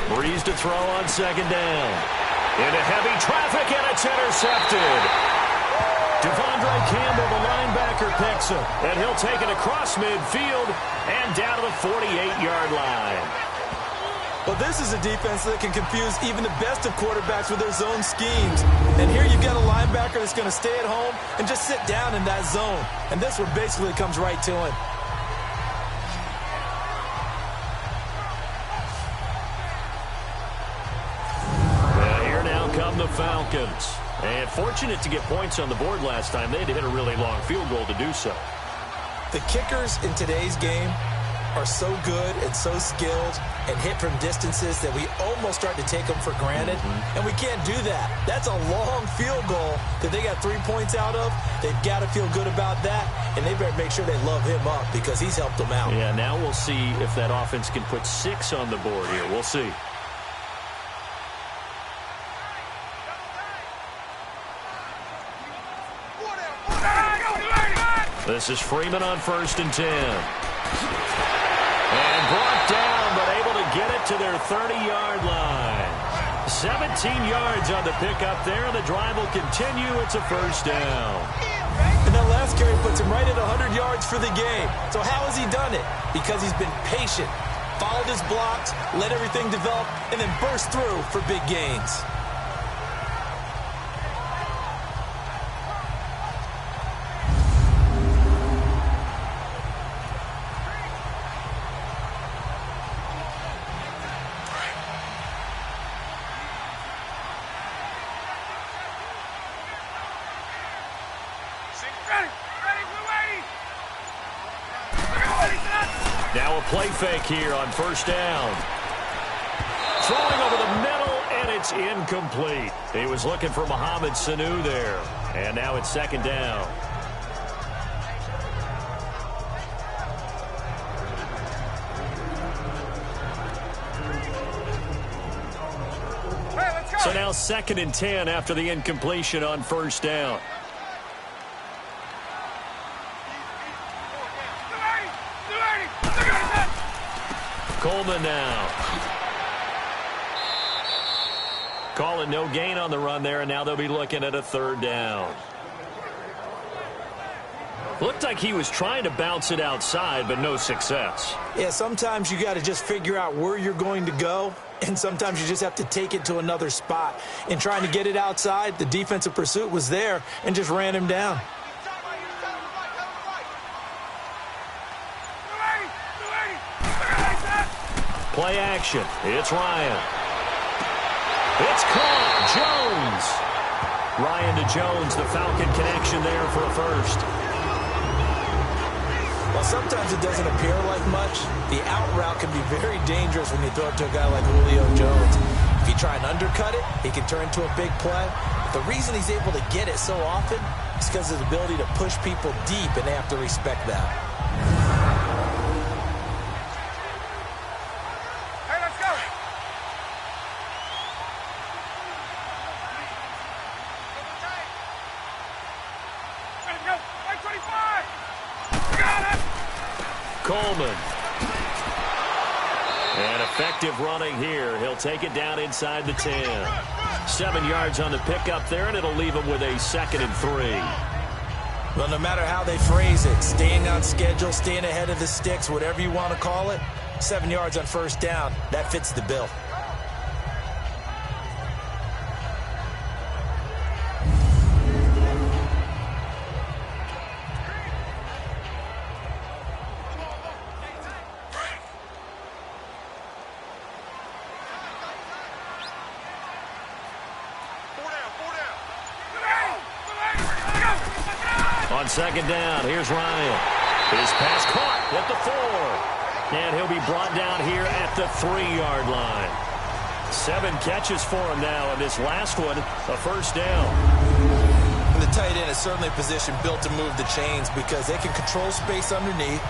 Breeze to throw on 2nd down. Into heavy traffic, and it's intercepted. Devonta Campbell, the linebacker, picks him. And he'll take it across midfield and down to the 48-yard line. Well, this is a defense that can confuse even the best of quarterbacks with their zone schemes. And here you've got a linebacker that's going to stay at home and just sit down in that zone. And this one basically comes right to him. Come the Falcons. And fortunate to get points on the board last time. They had to hit a really long field goal to do so. The kickers in today's game are so good and so skilled and hit from distances that we almost start to take them for granted. And we can't do that. That's a long field goal that they got 3 points out of. They've got to feel good about that, and they better make sure they love him up because he's helped them out. Yeah, now we'll see if that offense can put 6 on the board here. We'll see. This is Freeman on 1st and 10. And brought down, but able to get it to their 30-yard line. 17 yards on the pickup there, and the drive will continue. It's a 1st down. And that last carry puts him right at 100 yards for the game. So how has he done it? Because he's been patient, followed his blocks, let everything develop, and then burst through for big gains. Now a play fake here on 1st down. Throwing over the middle, and it's incomplete. He was looking for Mohamed Sanu there. And now it's 2nd down. So now 2nd and 10 after the incompletion on 1st down. Coleman now. Calling no gain on the run there, and now they'll be looking at a 3rd down. Looked like he was trying to bounce it outside, but no success. Yeah, sometimes you got to just figure out where you're going to go, and sometimes you just have to take it to another spot. In trying to get it outside, the defensive pursuit was there and just ran him down. Play action. It's Ryan. It's caught. Jones. Ryan to Jones, the Falcon connection there for a 1st. Well, sometimes it doesn't appear like much. The out route can be very dangerous when you throw it to a guy like Julio Jones. If you try and undercut it, he can turn into a big play. But the reason he's able to get it so often is because of his ability to push people deep, and they have to respect that. Coleman. And effective running here. He'll take it down inside the 10. 7 yards on the pickup there, and it'll leave him with a 2nd and 3. Well, no matter how they phrase it, staying on schedule, staying ahead of the sticks, whatever you want to call it, 7 yards on first down, that fits the bill. On 2nd down, here's Ryan. His pass caught at the 4. And he'll be brought down here at the 3-yard line. 7 catches for him now, and this last one, a first down. And the tight end is certainly a position built to move the chains because they can control space underneath.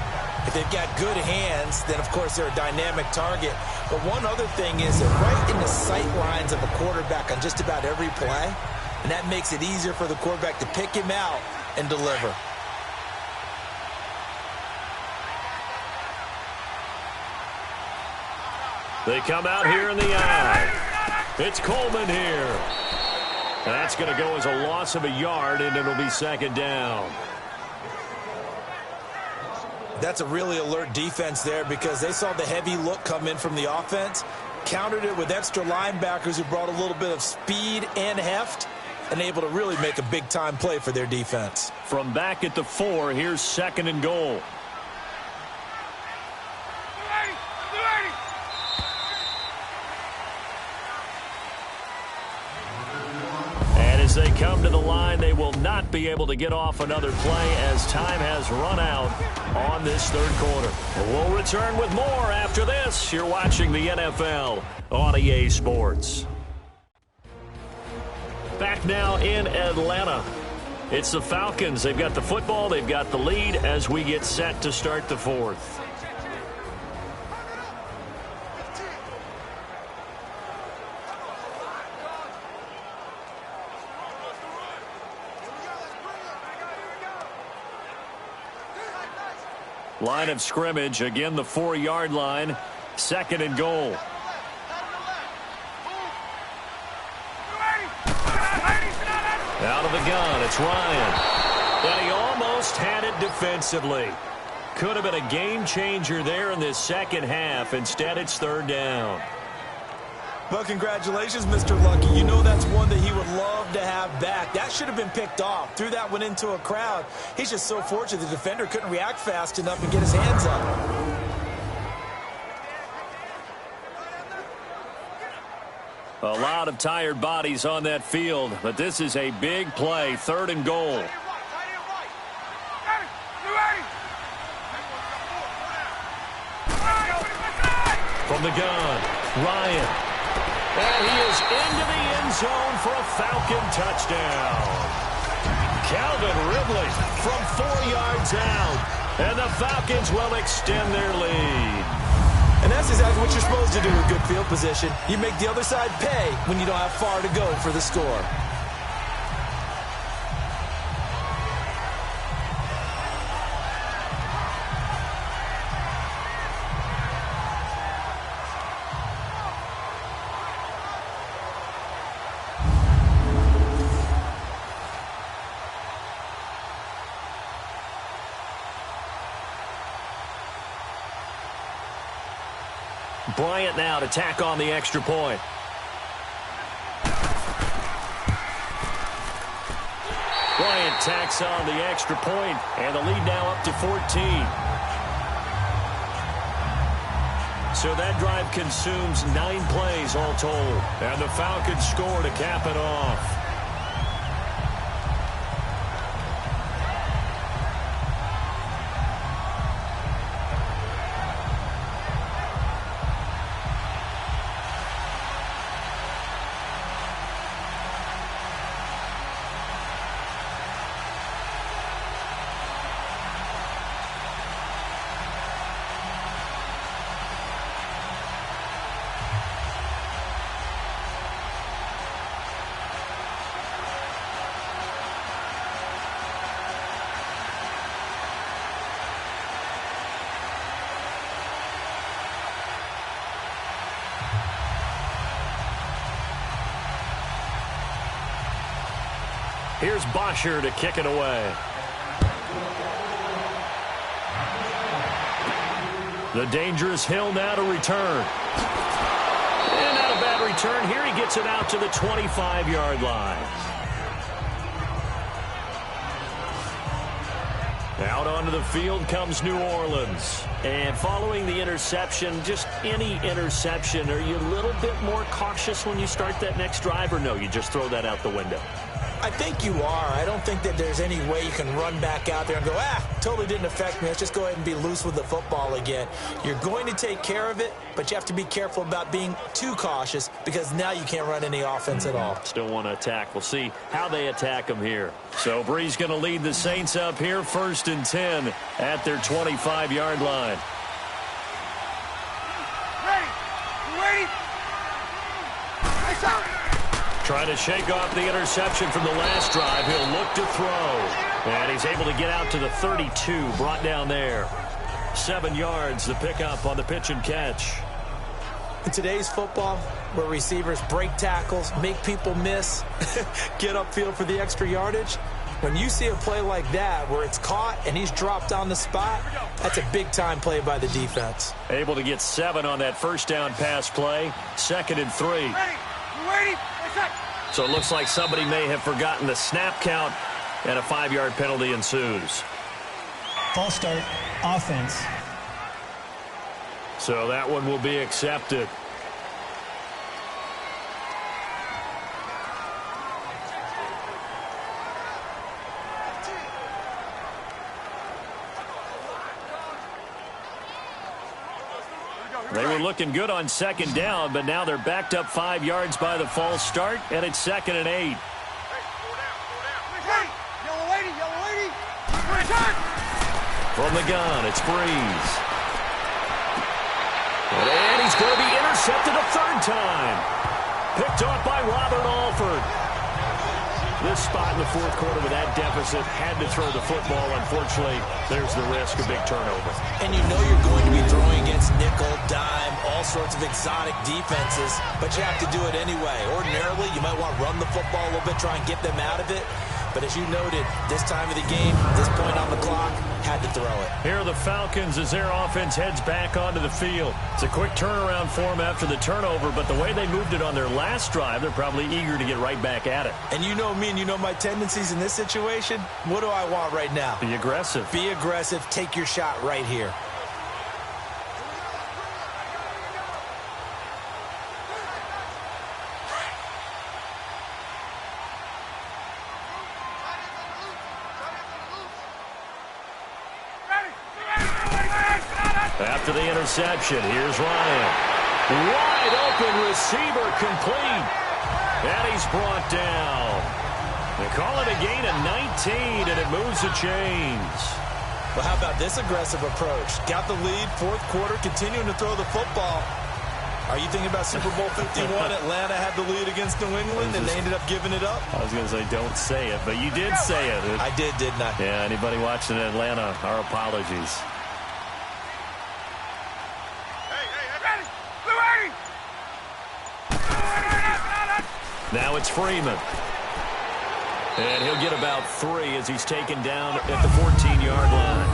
If they've got good hands, then, of course, they're a dynamic target. But one other thing is they're right in the sight lines of a quarterback on just about every play, and that makes it easier for the quarterback to pick him out and deliver. They come out here in the eye. It's Coleman here. That's going to go as a loss of a yard, and it'll be 2nd down. That's a really alert defense there because they saw the heavy look come in from the offense, countered it with extra linebackers who brought a little bit of speed and heft, and able to really make a big-time play for their defense. From back at the 4, here's 2nd and goal. And as they come to the line, they will not be able to get off another play as time has run out on this 3rd quarter. We'll return with more after this. You're watching the NFL on EA Sports. Back now in Atlanta. It's the Falcons. They've got the football. They've got the lead as we get set to start the 4th. Line of scrimmage. Again, the 4-yard line. 2nd and goal. Out of the gun, it's Ryan. And he almost had it defensively. Could have been a game changer there in this 2nd half. Instead, it's 3rd down. Well, congratulations, Mr. Lucky. You know that's one that he would love to have back. That should have been picked off. Threw that one into a crowd. He's just so fortunate the defender couldn't react fast enough and get his hands up. A lot of tired bodies on that field, but this is a big play. 3rd and goal. From the gun, Ryan. And he is into the end zone for a Falcon touchdown. Calvin Ridley from 4 yards out. And the Falcons will extend their lead. And that's exactly what you're supposed to do with good field position. You make the other side pay when you don't have far to go for the score. Bryant now to tack on the extra point. Bryant tacks on the extra point, and the lead now up to 14. So that drive consumes 9 plays all told. And the Falcons score to cap it off. Here's Bosher to kick it away. The dangerous Hill now to return. And not a bad return. Here he gets it out to the 25-yard line. Out onto the field comes New Orleans. And following the interception, just any interception, are you a little bit more cautious when you start that next drive, or no, you just throw that out the window? I think you are. I don't think that there's any way you can run back out there and go, totally didn't affect me. Let's just go ahead and be loose with the football again. You're going to take care of it, but you have to be careful about being too cautious because now you can't run any offense at all. Still want to attack. We'll see how they attack them here. So Bree's going to lead the Saints up here, 1st and 10 at their 25-yard line. Ready? You ready? Nice out. Trying to shake off the interception from the last drive. He'll look to throw. And he's able to get out to the 32, brought down there. 7 yards, the pickup on the pitch and catch. In today's football, where receivers break tackles, make people miss, get upfield for the extra yardage, when you see a play like that where it's caught and he's dropped on the spot, that's a big-time play by the defense. Able to get 7 on that first down pass play. 2nd and 3. Ready? You ready? So it looks like somebody may have forgotten the snap count, and a 5-yard penalty ensues. False start, offense. So that one will be accepted. They were looking good on 2nd down, but now they're backed up 5 yards by the false start, and it's 2nd and 8. Yellow lady, yellow lady. From the gun, it's Breeze. And he's going to be intercepted a 3rd time. Picked off by Robert Alford. This spot in the 4th quarter with that deficit, had to throw the football. Unfortunately, there's the risk of big turnover. And you know you're going to be throwing against nickel, dime, all sorts of exotic defenses, but you have to do it anyway. Ordinarily, you might want to run the football a little bit, try and get them out of it. But as you noted, this time of the game, this point on the clock, had to throw it. Here are the Falcons as their offense heads back onto the field. It's a quick turnaround for them after the turnover, but the way they moved it on their last drive, they're probably eager to get right back at it. And you know me and you know my tendencies in this situation. What do I want right now? Be aggressive. Be aggressive. Take your shot right here. After the interception, here's Ryan. Wide open receiver complete. And he's brought down. They call it a gain of 19, and it moves the chains. Well, how about this aggressive approach? Got the lead, 4th quarter, continuing to throw the football. Are you thinking about Super Bowl 51? Atlanta had the lead against New England, and they ended up giving it up? I was going to say, don't say it, but you did say it. I did, didn't I? Yeah, anybody watching Atlanta, our apologies. Now it's Freeman. And he'll get about 3 as he's taken down at the 14-yard line.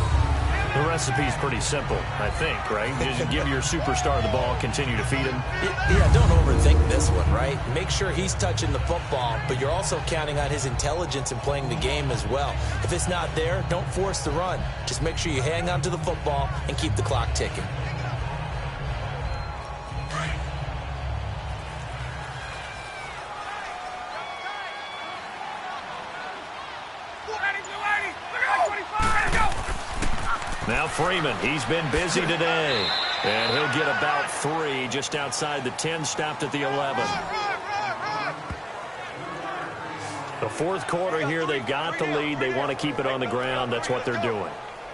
The recipe's pretty simple, I think, right? Just give your superstar the ball, continue to feed him. Yeah, don't overthink this one, right? Make sure he's touching the football, but you're also counting on his intelligence in playing the game as well. If it's not there, don't force the run. Just make sure you hang on to the football and keep the clock ticking. Now Freeman, he's been busy today. And he'll get about 3 just outside the 10, stopped at the 11. The 4th quarter here, they've got the lead. They want to keep it on the ground. That's what they're doing.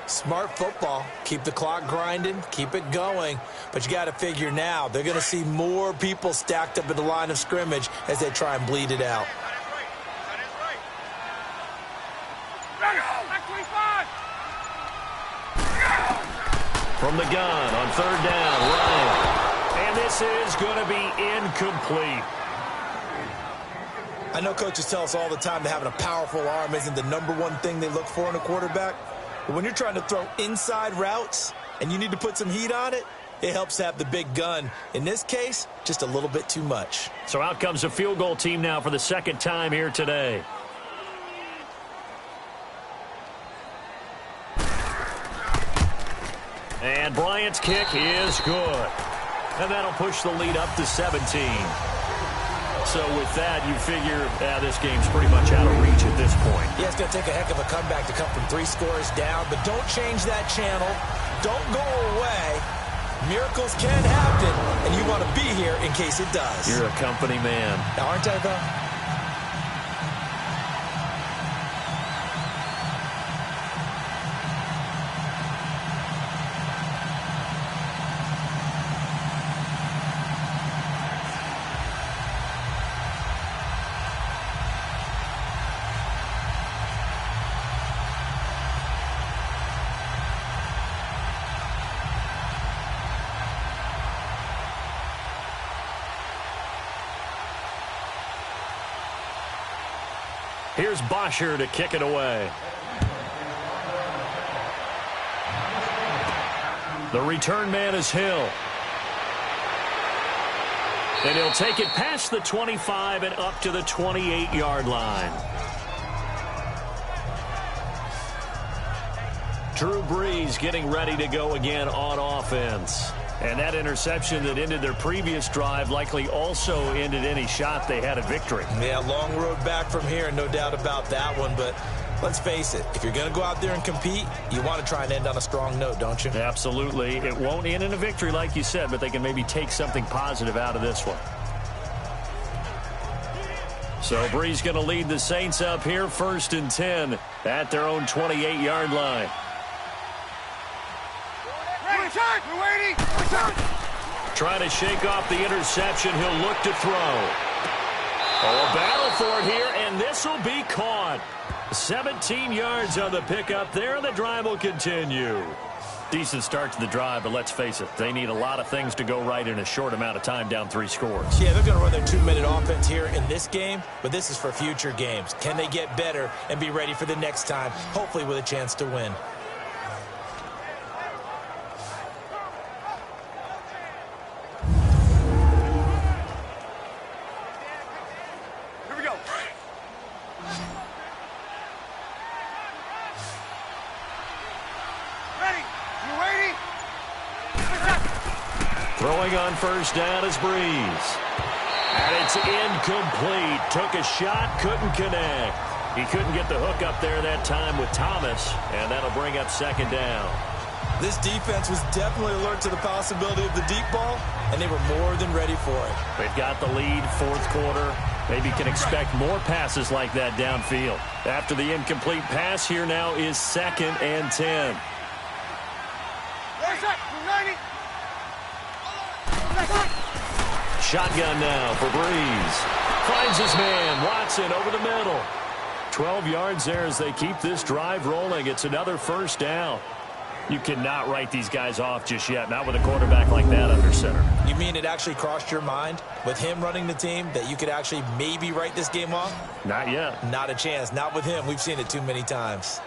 Smart football. Keep the clock grinding. Keep it going. But you got to figure now, they're going to see more people stacked up at the line of scrimmage as they try and bleed it out. From the gun on 3rd down, Ryan. And this is going to be incomplete. I know coaches tell us all the time that having a powerful arm isn't the #1 thing they look for in a quarterback. But when you're trying to throw inside routes and you need to put some heat on it, it helps have the big gun. In this case, just a little bit too much. So out comes the field goal team now for the second time here today. And Bryant's kick is good. And that'll push the lead up to 17. So with that, you figure this game's pretty much out of reach at this point. Yeah, it's going to take a heck of a comeback to come from 3 scores down, but don't change that channel. Don't go away. Miracles can happen, and you want to be here in case it does. You're a company man. Now, aren't I, though? Here's Bosher to kick it away. The return man is Hill. And he'll take it past the 25 and up to the 28-yard line. Drew Brees getting ready to go again on offense. And that interception that ended their previous drive likely also ended any shot they had at victory. Yeah, long road back from here, no doubt about that one. But let's face it, if you're going to go out there and compete, you want to try and end on a strong note, don't you? Absolutely. It won't end in a victory like you said, but they can maybe take something positive out of this one. So Brees going to lead the Saints up here, 1st and 10 at their own 28-yard line. We're waiting. Trying to shake off the interception. He'll look to throw. Oh, a battle for it here, and this will be caught. 17 yards on the pickup there, and the drive will continue. Decent start to the drive, but let's face it, they need a lot of things to go right in a short amount of time, down 3 scores. Yeah, they're going to run their 2-minute offense here in this game, but this is for future games. Can they get better and be ready for the next time, hopefully with a chance to win? Throwing on 1st down is Brees. And it's incomplete. Took a shot, couldn't connect. He couldn't get the hook up there that time with Thomas, and that'll bring up 2nd down. This defense was definitely alert to the possibility of the deep ball, and they were more than ready for it. They've got the lead, 4th quarter. Maybe can expect more passes like that downfield. After the incomplete pass, here now is 2nd and 10. Shotgun now for Brees. Finds his man, Watson, over the middle. 12 yards there as they keep this drive rolling. It's another 1st down. You cannot write these guys off just yet, not with a quarterback like that under center. You mean it actually crossed your mind with him running the team that you could actually maybe write this game off? Not yet. Not a chance. Not with him. We've seen it too many times.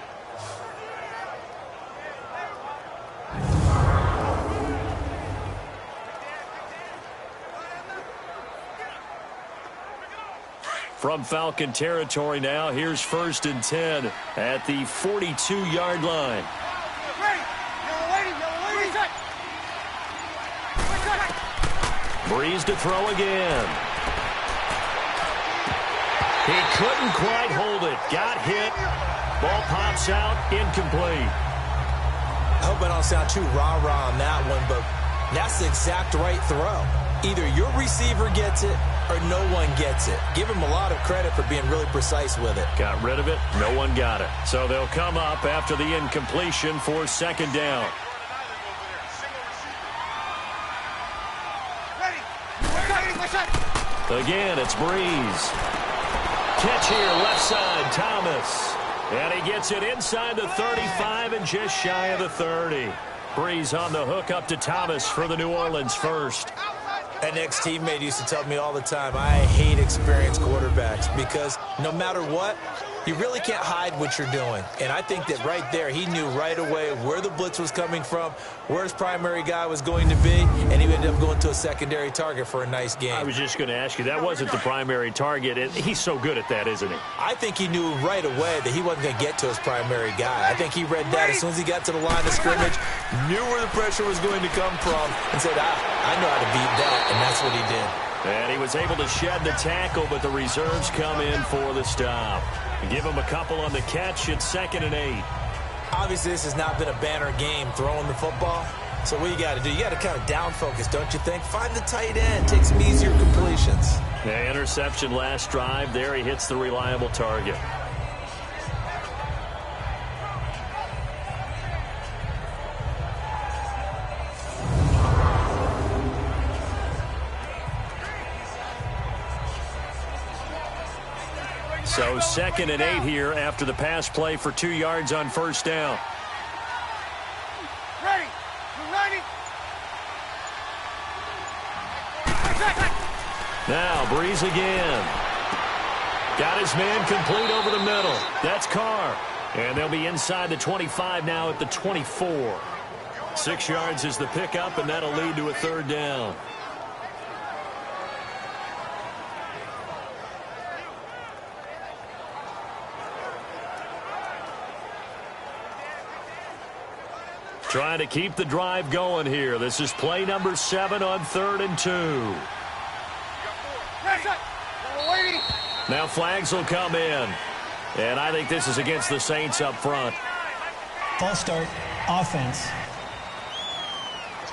From Falcon territory now, here's 1st and 10 at the 42-yard line. Brees to throw again. He couldn't quite hold it. Got hit. Ball pops out. Incomplete. I hope I don't sound too rah-rah on that one, but that's the exact right throw. Either your receiver gets it or no one gets it. Give him a lot of credit for being really precise with it. Got rid of it. No one got it. So they'll come up after the incompletion for 2nd down. Again, it's Brees. Catch here, left side, Thomas. And he gets it inside the 35 and just shy of the 30. Brees on the hook up to Thomas for the New Orleans 1st. An ex-teammate used to tell me all the time, I hate experienced quarterbacks because no matter what, you really can't hide what you're doing. And I think that right there, he knew right away where the blitz was coming from, where his primary guy was going to be, and he ended up going to a secondary target for a nice game. I was just going to ask you, that wasn't the primary target. He's so good at that, isn't he? I think he knew right away that he wasn't going to get to his primary guy. I think he read that as soon as he got to the line of scrimmage, knew where the pressure was going to come from, and said, I know how to beat that, and that's what he did. And he was able to shed the tackle, but the reserves come in for the stop. Give him a couple on the catch at 2nd and 8. Obviously, this has not been a banner game throwing the football. So what you got to do, you got to kind of down focus, don't you think? Find the tight end. Take some easier completions. The interception last drive. There he hits the reliable target. So 2nd and 8 here after the pass play for 2 yards on first down. Ready. We're ready. Now Breeze again. Got his man complete over the middle. That's Carr. And they'll be inside the 25 now at the 24. 6 yards is the pickup, and that'll lead to a 3rd down. Trying to keep the drive going here. This is play number 7 on 3rd and 2. Now flags will come in. And I think this is against the Saints up front. False start, offense.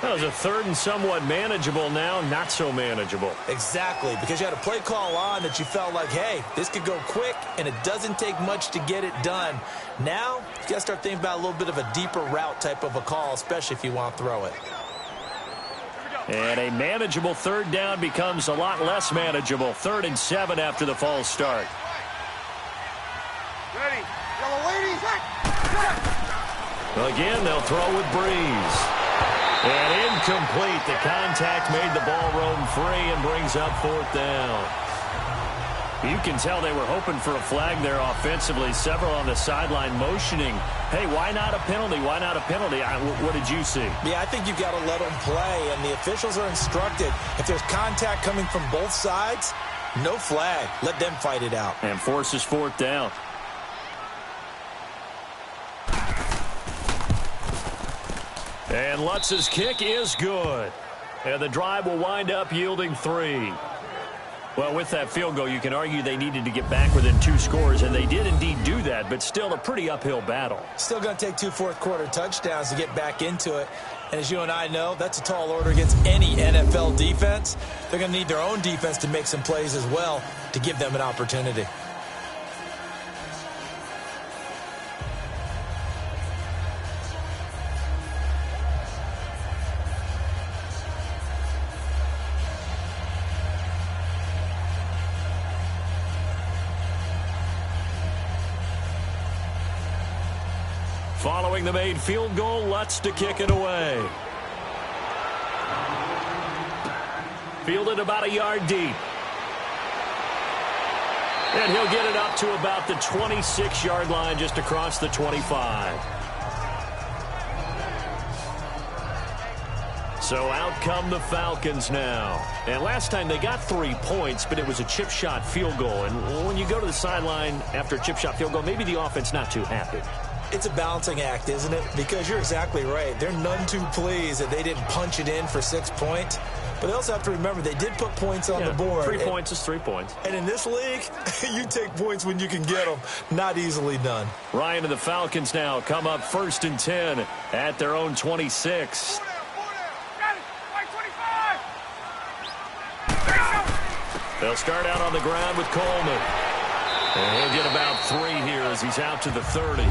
That was a 3rd and somewhat manageable, now not so manageable. Exactly, because you had a play call on that you felt like, hey, this could go quick, and it doesn't take much to get it done. Now, you got to start thinking about a little bit of a deeper route type of a call, especially if you want to throw it. And a manageable 3rd down becomes a lot less manageable. 3rd and 7 after the false start. Ready. Yellow ladies. Again, they'll throw with Breeze. And incomplete. The contact made the ball roam free and brings up 4th down. You can tell they were hoping for a flag there offensively. Several on the sideline motioning. Hey, why not a penalty? Why not a penalty? What did you see? Yeah, I think you've got to let them play, and the officials are instructed. If there's contact coming from both sides, no flag. Let them fight it out. And forces 4th down. And Lutz's kick is good. And the drive will wind up yielding 3. Well, with that field goal, you can argue they needed to get back within 2 scores, and they did indeed do that, but still a pretty uphill battle. Still going to take 2 fourth-quarter touchdowns to get back into it. And as you and I know, that's a tall order against any NFL defense. They're going to need their own defense to make some plays as well to give them an opportunity. Following the made field goal, Lutz to kick it away. Fielded about a yard deep. And he'll get it up to about the 26-yard line, just across the 25. So out come the Falcons now. And last time they got 3 points, but it was a chip shot field goal. And when you go to the sideline after a chip shot field goal, maybe the offense not too happy. It's a balancing act, isn't it? Because you're exactly right. They're none too pleased that they didn't punch it in for 6 points. But they also have to remember they did put points on the board. 3 points is 3 points. And in this league, you take points when you can get them. Not easily done. Ryan and the Falcons now come up 1st and 10 at their own 26. They'll start out on the ground with Coleman. And he'll get about 3 here as he's out to the 30.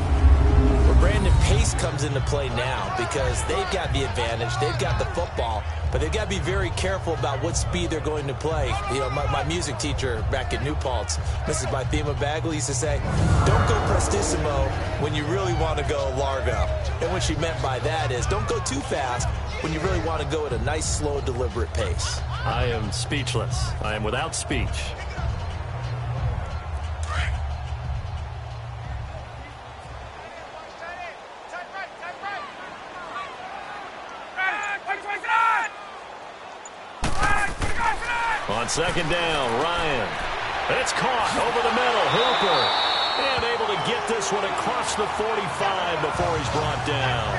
We're Brandon, pace comes into play now because they've got the advantage. They've got the football, but they've got to be very careful about what speed they're going to play. You know, my music teacher back at New Paltz, Mrs. Bythema Bagley, used to say, don't go prestissimo when you really want to go largo. And what she meant by that is don't go too fast when you really want to go at a nice, slow, deliberate pace. I am speechless. I am without speech. On second down, Ryan. It's caught over the middle. Hooper. And able to get this one across the 45 before he's brought down.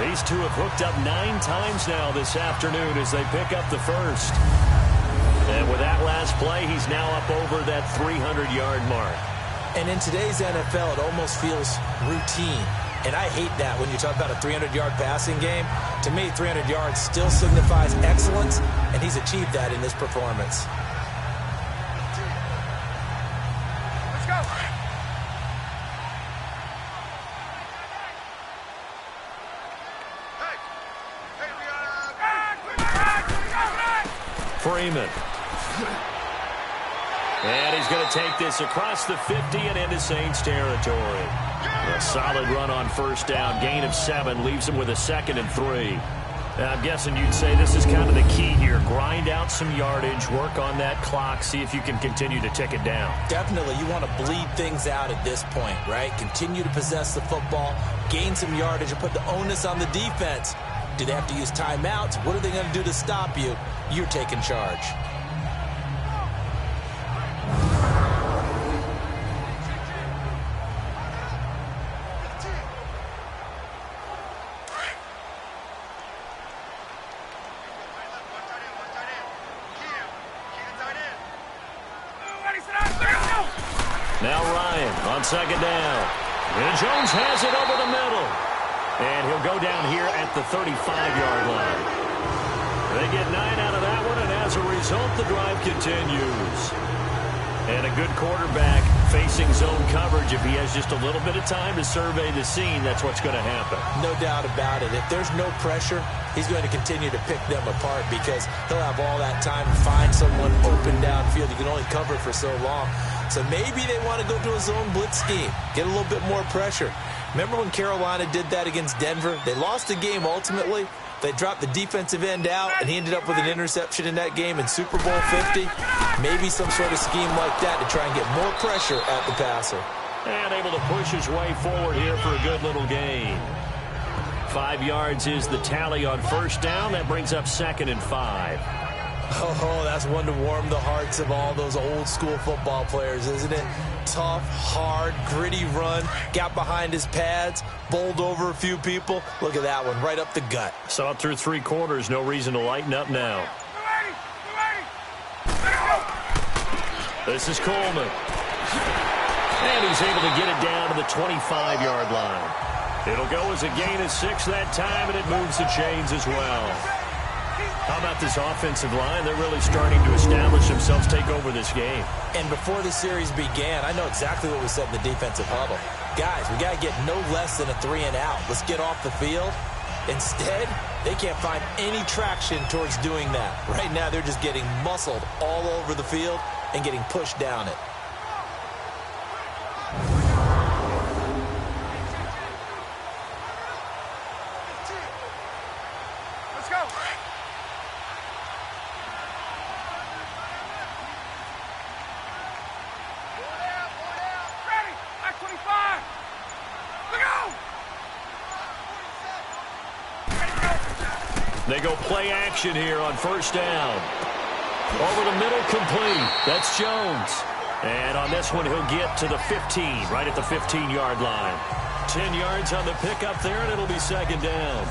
These two have hooked up 9 times now this afternoon as they pick up the first. And with that last play, he's now up over that 300-yard mark. And in today's NFL, it almost feels routine. And I hate that when you talk about a 300-yard passing game. To me, 300 yards still signifies excellence, and he's achieved that in this performance. Let's go. Freeman. And he's going to take this across the 50 and into Saints territory. A solid run on first down. Gain of 7 leaves him with a 2nd and 3. Now, I'm guessing you'd say this is kind of the key here. Grind out some yardage, work on that clock, see if you can continue to tick it down. Definitely, you want to bleed things out at this point, right? Continue to possess the football, gain some yardage, and put the onus on the defense. Do they have to use timeouts? What are they going to do to stop you? You're taking charge. Now Ryan on second down. And Jones has it over the middle. And he'll go down here at the 35-yard line. They get 9 out of that one, and as a result, the drive continues. And a good quarterback facing zone coverage. If he has just a little bit of time to survey the scene, that's what's going to happen. No doubt about it. If there's no pressure, he's going to continue to pick them apart because he'll have all that time to find someone open downfield. You can only cover for so long. So maybe they want to go to a zone blitz scheme, get a little bit more pressure. Remember when Carolina did that against Denver? They lost the game ultimately. They dropped the defensive end out, and he ended up with an interception in that game in Super Bowl 50. Maybe some sort of scheme like that to try and get more pressure at the passer. And able to push his way forward here for a good little gain. 5 yards is the tally on first down. That brings up 2nd and 5. Oh, that's one to warm the hearts of all those old school football players, isn't it? Tough, hard, gritty run, got behind his pads, bowled over a few people. Look at that one, right up the gut. Saw it through 3 quarters, no reason to lighten up now. This is Coleman. And he's able to get it down to the 25-yard line. It'll go as a gain of 6 that time, and it moves the chains as well. How about this offensive line? They're really starting to establish themselves, take over this game. And before the series began, I know exactly what we said in the defensive huddle. Guys, we got to get no less than a 3 and out. Let's get off the field. Instead, they can't find any traction towards doing that. Right now, they're just getting muscled all over the field and getting pushed down it. Let's go. Ready. Back 25. Look out. They go play action here on first down. Over the middle, complete. That's Jones. And on this one, he'll get to the 15, right at the 15-yard line. 10 yards on the pickup there, and it'll be second down.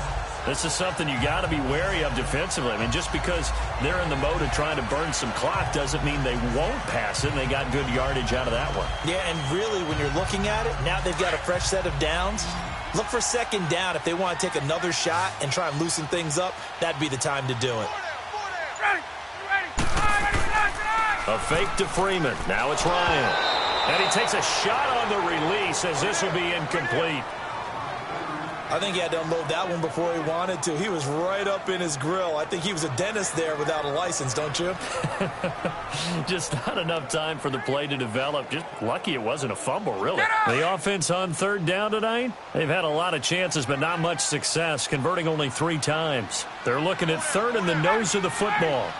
This is something you got to be wary of defensively. I mean, just because they're in the mode of trying to burn some clock doesn't mean they won't pass it, and they got good yardage out of that one. Yeah, and really, when you're looking at it, now they've got a fresh set of downs. Look for second down. If they want to take another shot and try and loosen things up, that'd be the time to do it. A fake to Freeman. Now it's Ryan. And he takes a shot on the release as this will be incomplete. I think he had to unload that one before he wanted to. He was right up in his grill. I think he was a dentist there without a license, don't you? Just not enough time for the play to develop. Just lucky it wasn't a fumble, really. The offense on third down tonight, they've had a lot of chances, but not much success, converting only 3 times. They're looking at third in the nose of the football.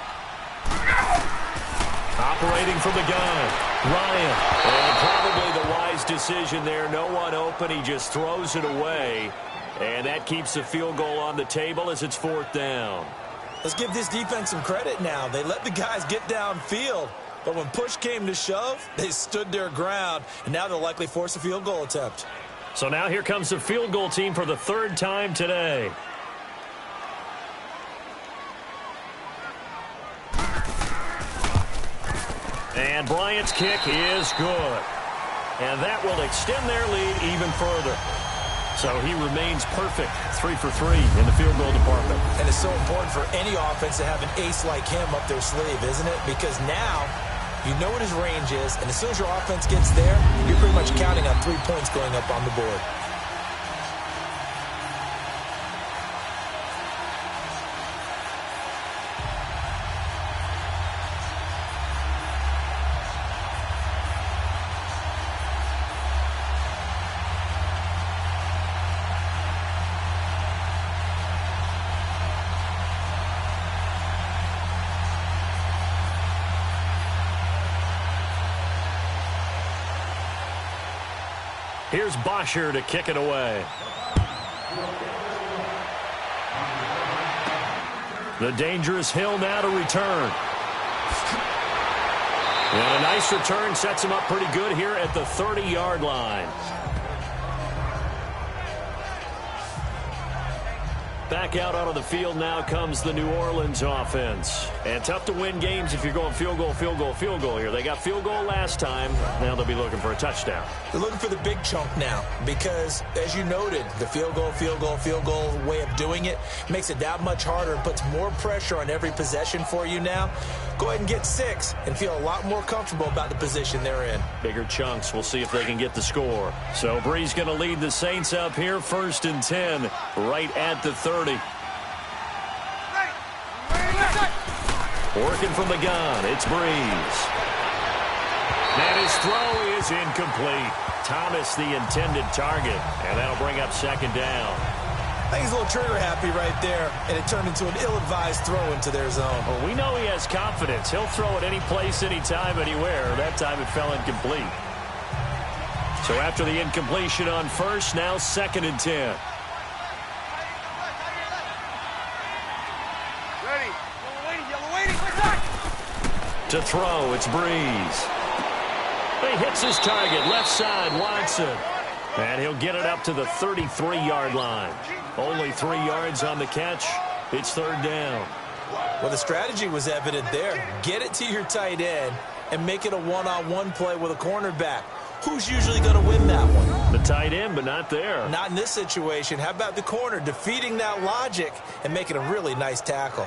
Operating from the gun, Ryan. And probably the wise decision there. No one open. He just throws it away. And that keeps the field goal on the table as it's 4th down. Let's give this defense some credit now. They let the guys get downfield. But when push came to shove, they stood their ground. And now they'll likely force a field goal attempt. So now here comes the field goal team for the 3rd time today. And Bryant's kick is good. And that will extend their lead even further. So he remains perfect, 3 for 3 in the field goal department. And it's so important for any offense to have an ace like him up their sleeve, isn't it? Because now you know what his range is, and as soon as your offense gets there, you're pretty much counting on 3 points going up on the board. Here's Bosher to kick it away. The dangerous Hill now to return. And a nice return sets him up pretty good here at the 30-yard line. Back out onto the field now comes the New Orleans offense. And tough to win games if you're going field goal, field goal, field goal here. They got field goal last time. Now they'll be looking for a touchdown. They're looking for the big chunk now because, as you noted, the field goal, field goal, field goal way of doing it makes it that much harder and puts more pressure on every possession for you now. Go ahead and get 6 and feel a lot more comfortable about the position they're in. Bigger chunks. We'll see if they can get the score. So Bree's going to lead the Saints up here, 1st and 10, right at the 30. Working from the gun, it's Breeze. And his throw is incomplete. Thomas the intended target, and that'll bring up 2nd down. I think he's a little trigger happy right there, and it turned into an ill-advised throw into their zone. Well, we know he has confidence. He'll throw it any place, anytime, anywhere. That time it fell incomplete. So after the incompletion on 1st, now 2nd and 10. To throw, it's Breeze. He hits his target, left side, Watson. And he'll get it up to the 33-yard line. Only 3 yards on the catch. It's 3rd down. Well, the strategy was evident there. Get it to your tight end and make it a one-on-one play with a cornerback. Who's usually going to win that one? The tight end, but not there. Not in this situation. How about the corner defeating that logic and making a really nice tackle?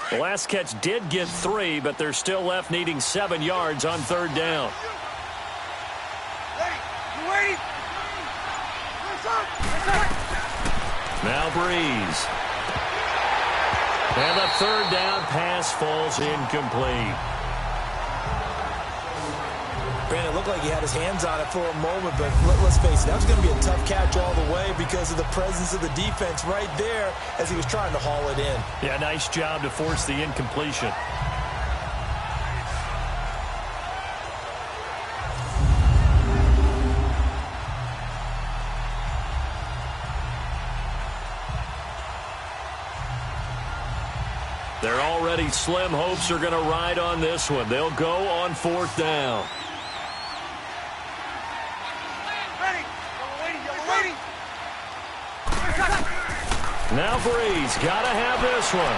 The last catch did get 3, but they're still left needing 7 yards on 3rd down. Now Breeze. And the 3rd down pass falls incomplete. Brandon, it looked like he had his hands on it for a moment, but let's face it, that was going to be a tough catch all the way because of the presence of the defense right there as he was trying to haul it in. Yeah, nice job to force the incompletion. They're already slim hopes are going to ride on this one. They'll go on 4th down. Now Breeze got to have this one.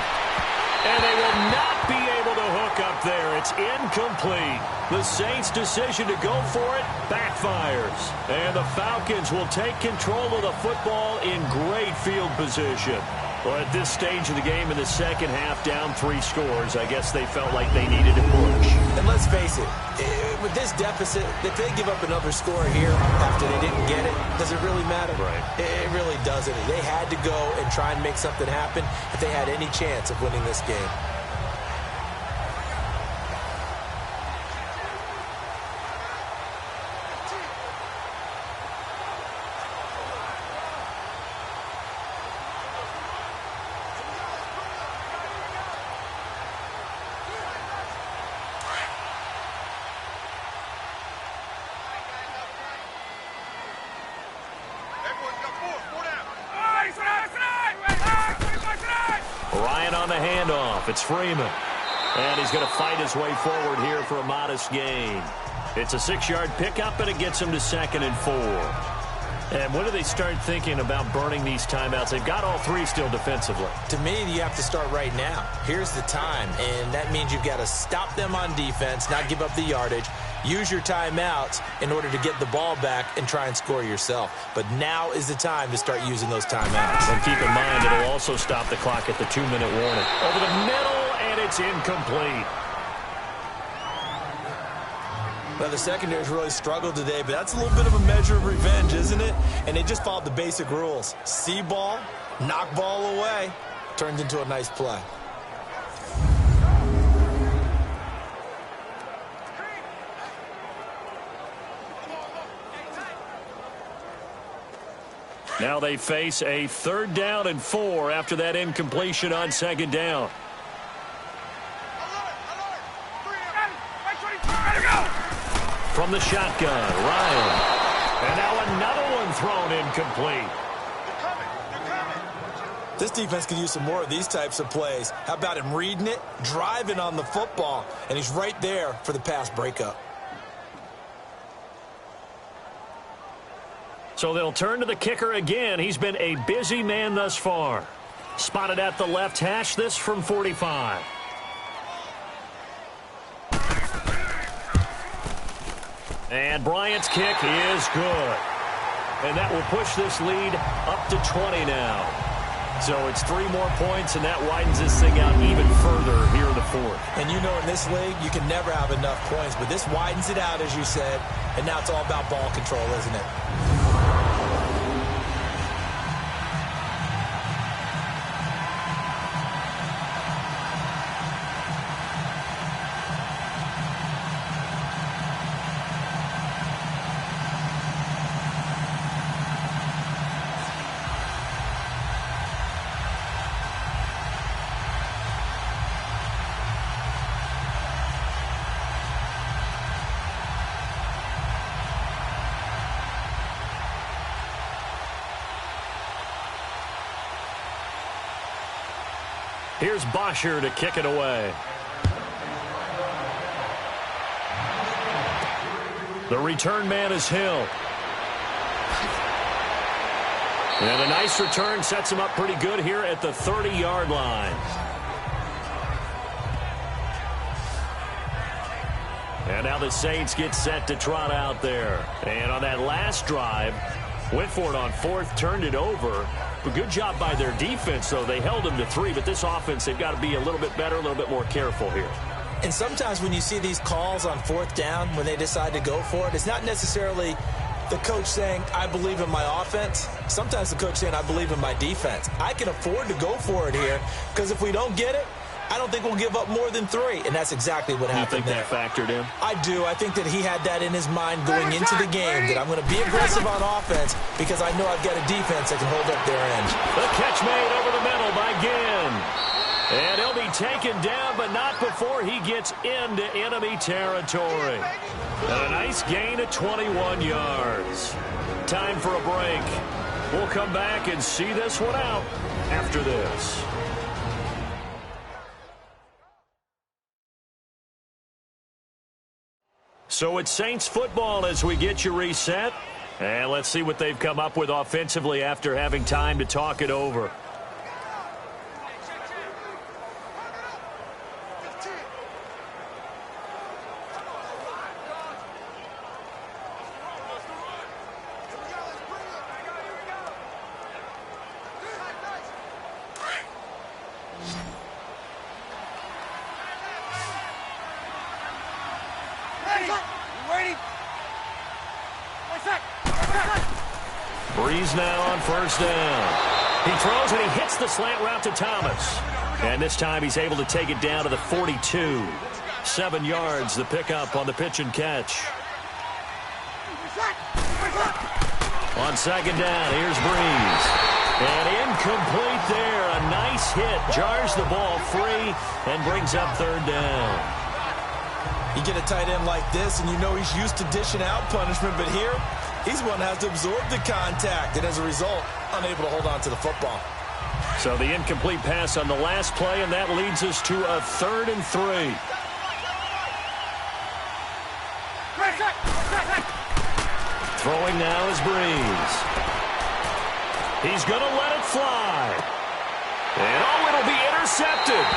And they will not be able to hook up there. It's incomplete. The Saints' decision to go for it backfires. And the Falcons will take control of the football in great field position. Well, at this stage of the game in the second half, down 3 scores, I guess they felt like they needed to push. And let's face it, with this deficit, if they give up another score here after they didn't get it, does it really matter? Right. It really doesn't. They had to go and try and make something happen if they had any chance of winning this game. Ryan on the handoff. It's Freeman. And he's going to fight his way forward here for a modest gain. It's a 6-yard pickup, and it gets him to 2nd and 4. And when do they start thinking about burning these timeouts? They've got all 3 still defensively. To me, you have to start right now. Here's the time, and that means you've got to stop them on defense, not give up the yardage, use your timeouts in order to get the ball back and try and score yourself. But now is the time to start using those timeouts. And keep in mind, it'll also stop the clock at the 2-minute warning. Over the middle, and it's incomplete. Well, the secondary's really struggled today, but that's a little bit of a measure of revenge, isn't it? And they just followed the basic rules. See ball, knock ball away, turns into a nice play. Now they face a 3rd down and 4 after that incompletion on 2nd down. From the shotgun, Ryan. And now another one thrown incomplete. This defense could use some more of these types of plays. How about him reading it, driving on the football, and he's right there for the pass breakup. So they'll turn to the kicker again. He's been a busy man thus far. Spotted at the left hash, this from 45. And Bryant's kick is good. And that will push this lead up to 20 now. So it's 3 more points, and that widens this thing out even further here in the 4th. And you know in this league, you can never have enough points, but this widens it out, as you said, and now it's all about ball control, isn't it? Here's Bosher to kick it away. The return man is Hill. And a nice return sets him up pretty good here at the 30-yard line. And now the Saints get set to trot out there. And on that last drive, went for it on 4th, turned it over. A good job by their defense, though. They held them to 3, but this offense, they've got to be a little bit better, a little bit more careful here. And sometimes when you see these calls on 4th down, when they decide to go for it, it's not necessarily the coach saying, I believe in my offense. Sometimes the coach saying, I believe in my defense. I can afford to go for it here, because if we don't get it, I don't think we'll give up more than 3, and that's exactly what happened there. You think that factored in? I do. I think that he had that in his mind going into the game, that I'm going to be aggressive on offense because I know I've got a defense that can hold up their end. The catch made over the middle by Ginn. And he'll be taken down, but not before he gets into enemy territory. And a nice gain of 21 yards. Time for a break. We'll come back and see this one out after this. So it's Saints football as we get you reset. And let's see what they've come up with offensively after having time to talk it over. Waiting. Breeze now on first down. He throws and he hits the slant route to Thomas. And this time he's able to take it down to the 42. 7 yards, the pickup on the pitch and catch. On second down, here's Breeze. And incomplete there. A nice hit. Jars the ball free and brings up third down. You get a tight end like this, and you know he's used to dishing out punishment, but here, he's one that has to absorb the contact, and as a result, unable to hold on to the football. So the incomplete pass on the last play, and that leads us to a 3rd and 3. Throwing now is Breeze. He's going to let it fly. And oh, it'll be intercepted.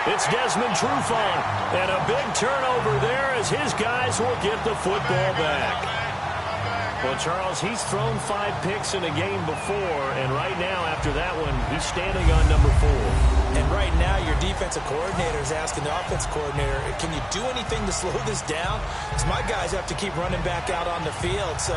It's Desmond Trufant. And a big turnover there as his guys will get the football back. Well, Charles, he's thrown 5 picks in a game before, and right now, after that one, he's standing on number 4. And right now, your defensive coordinator is asking the offensive coordinator, can you do anything to slow this down? Because my guys have to keep running back out on the field. So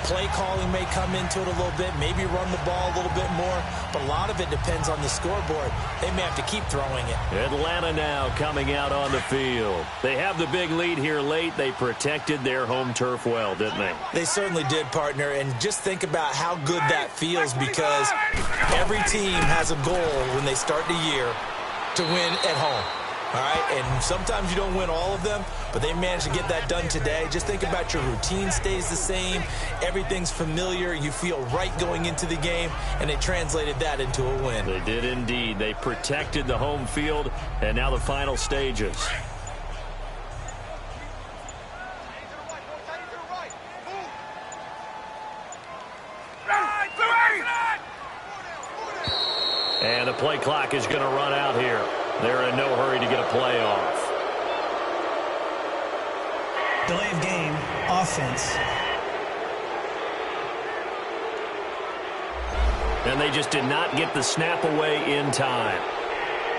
play calling may come into it a little bit, maybe run the ball a little bit more, but a lot of it depends on the scoreboard. They may have to keep throwing it. Atlanta now coming out on the field. They have the big lead here late. They protected their home turf well, didn't they? They certainly did, partner, and just think about how good that feels because every team has a goal when they start the year to win at home, all right? And sometimes you don't win all of them, but they managed to get that done today. Just think about your routine stays the same. Everything's familiar. You feel right going into the game, and they translated that into a win. They did indeed. They protected the home field, and now the final stages. And the play clock is going to run out here. They're in no hurry to get a play off. Delay of game, offense. And they just did not get the snap away in time.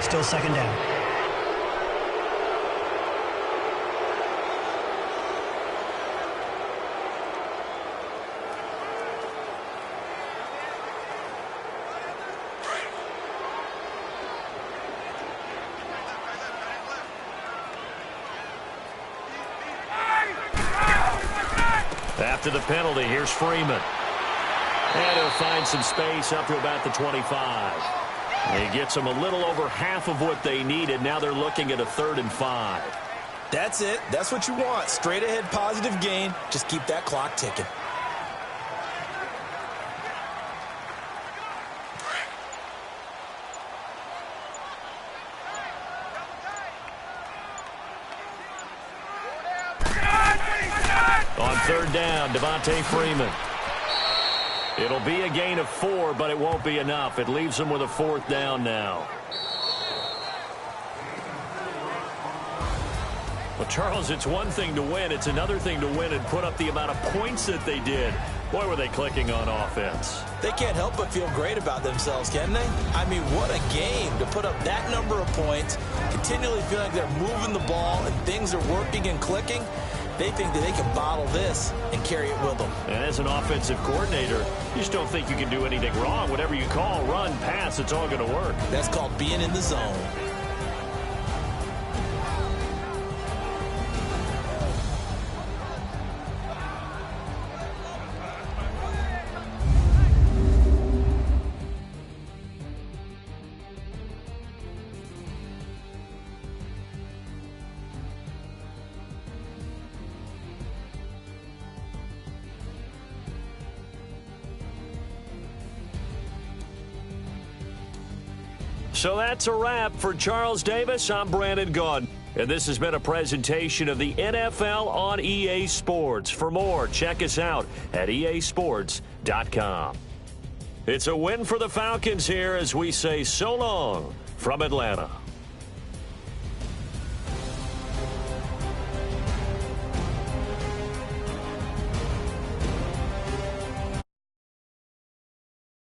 Still second down. After the penalty, here's Freeman. And he'll find some space up to about the 25. He gets them a little over half of what they needed. Now they're looking at a 3rd and 5. That's it. That's what you want. Straight ahead positive gain. Just keep that clock ticking. On 3rd down, Devonta Freeman. It'll be a gain of 4, but it won't be enough. It leaves them with a 4th down now. Well, Charles, it's one thing to win. It's another thing to win and put up the amount of points that they did. Boy, were they clicking on offense. They can't help but feel great about themselves, can they? I mean, what a game to put up that number of points, continually feeling like they're moving the ball and things are working and clicking. They think that they can bottle this and carry it with them. And as an offensive coordinator, you just don't think you can do anything wrong. Whatever you call, run, pass, it's all going to work. That's called being in the zone. So that's a wrap for Charles Davis. I'm Brandon Gaudin, and this has been a presentation of the NFL on EA Sports. For more, check us out at easports.com. It's a win for the Falcons here as we say so long from Atlanta.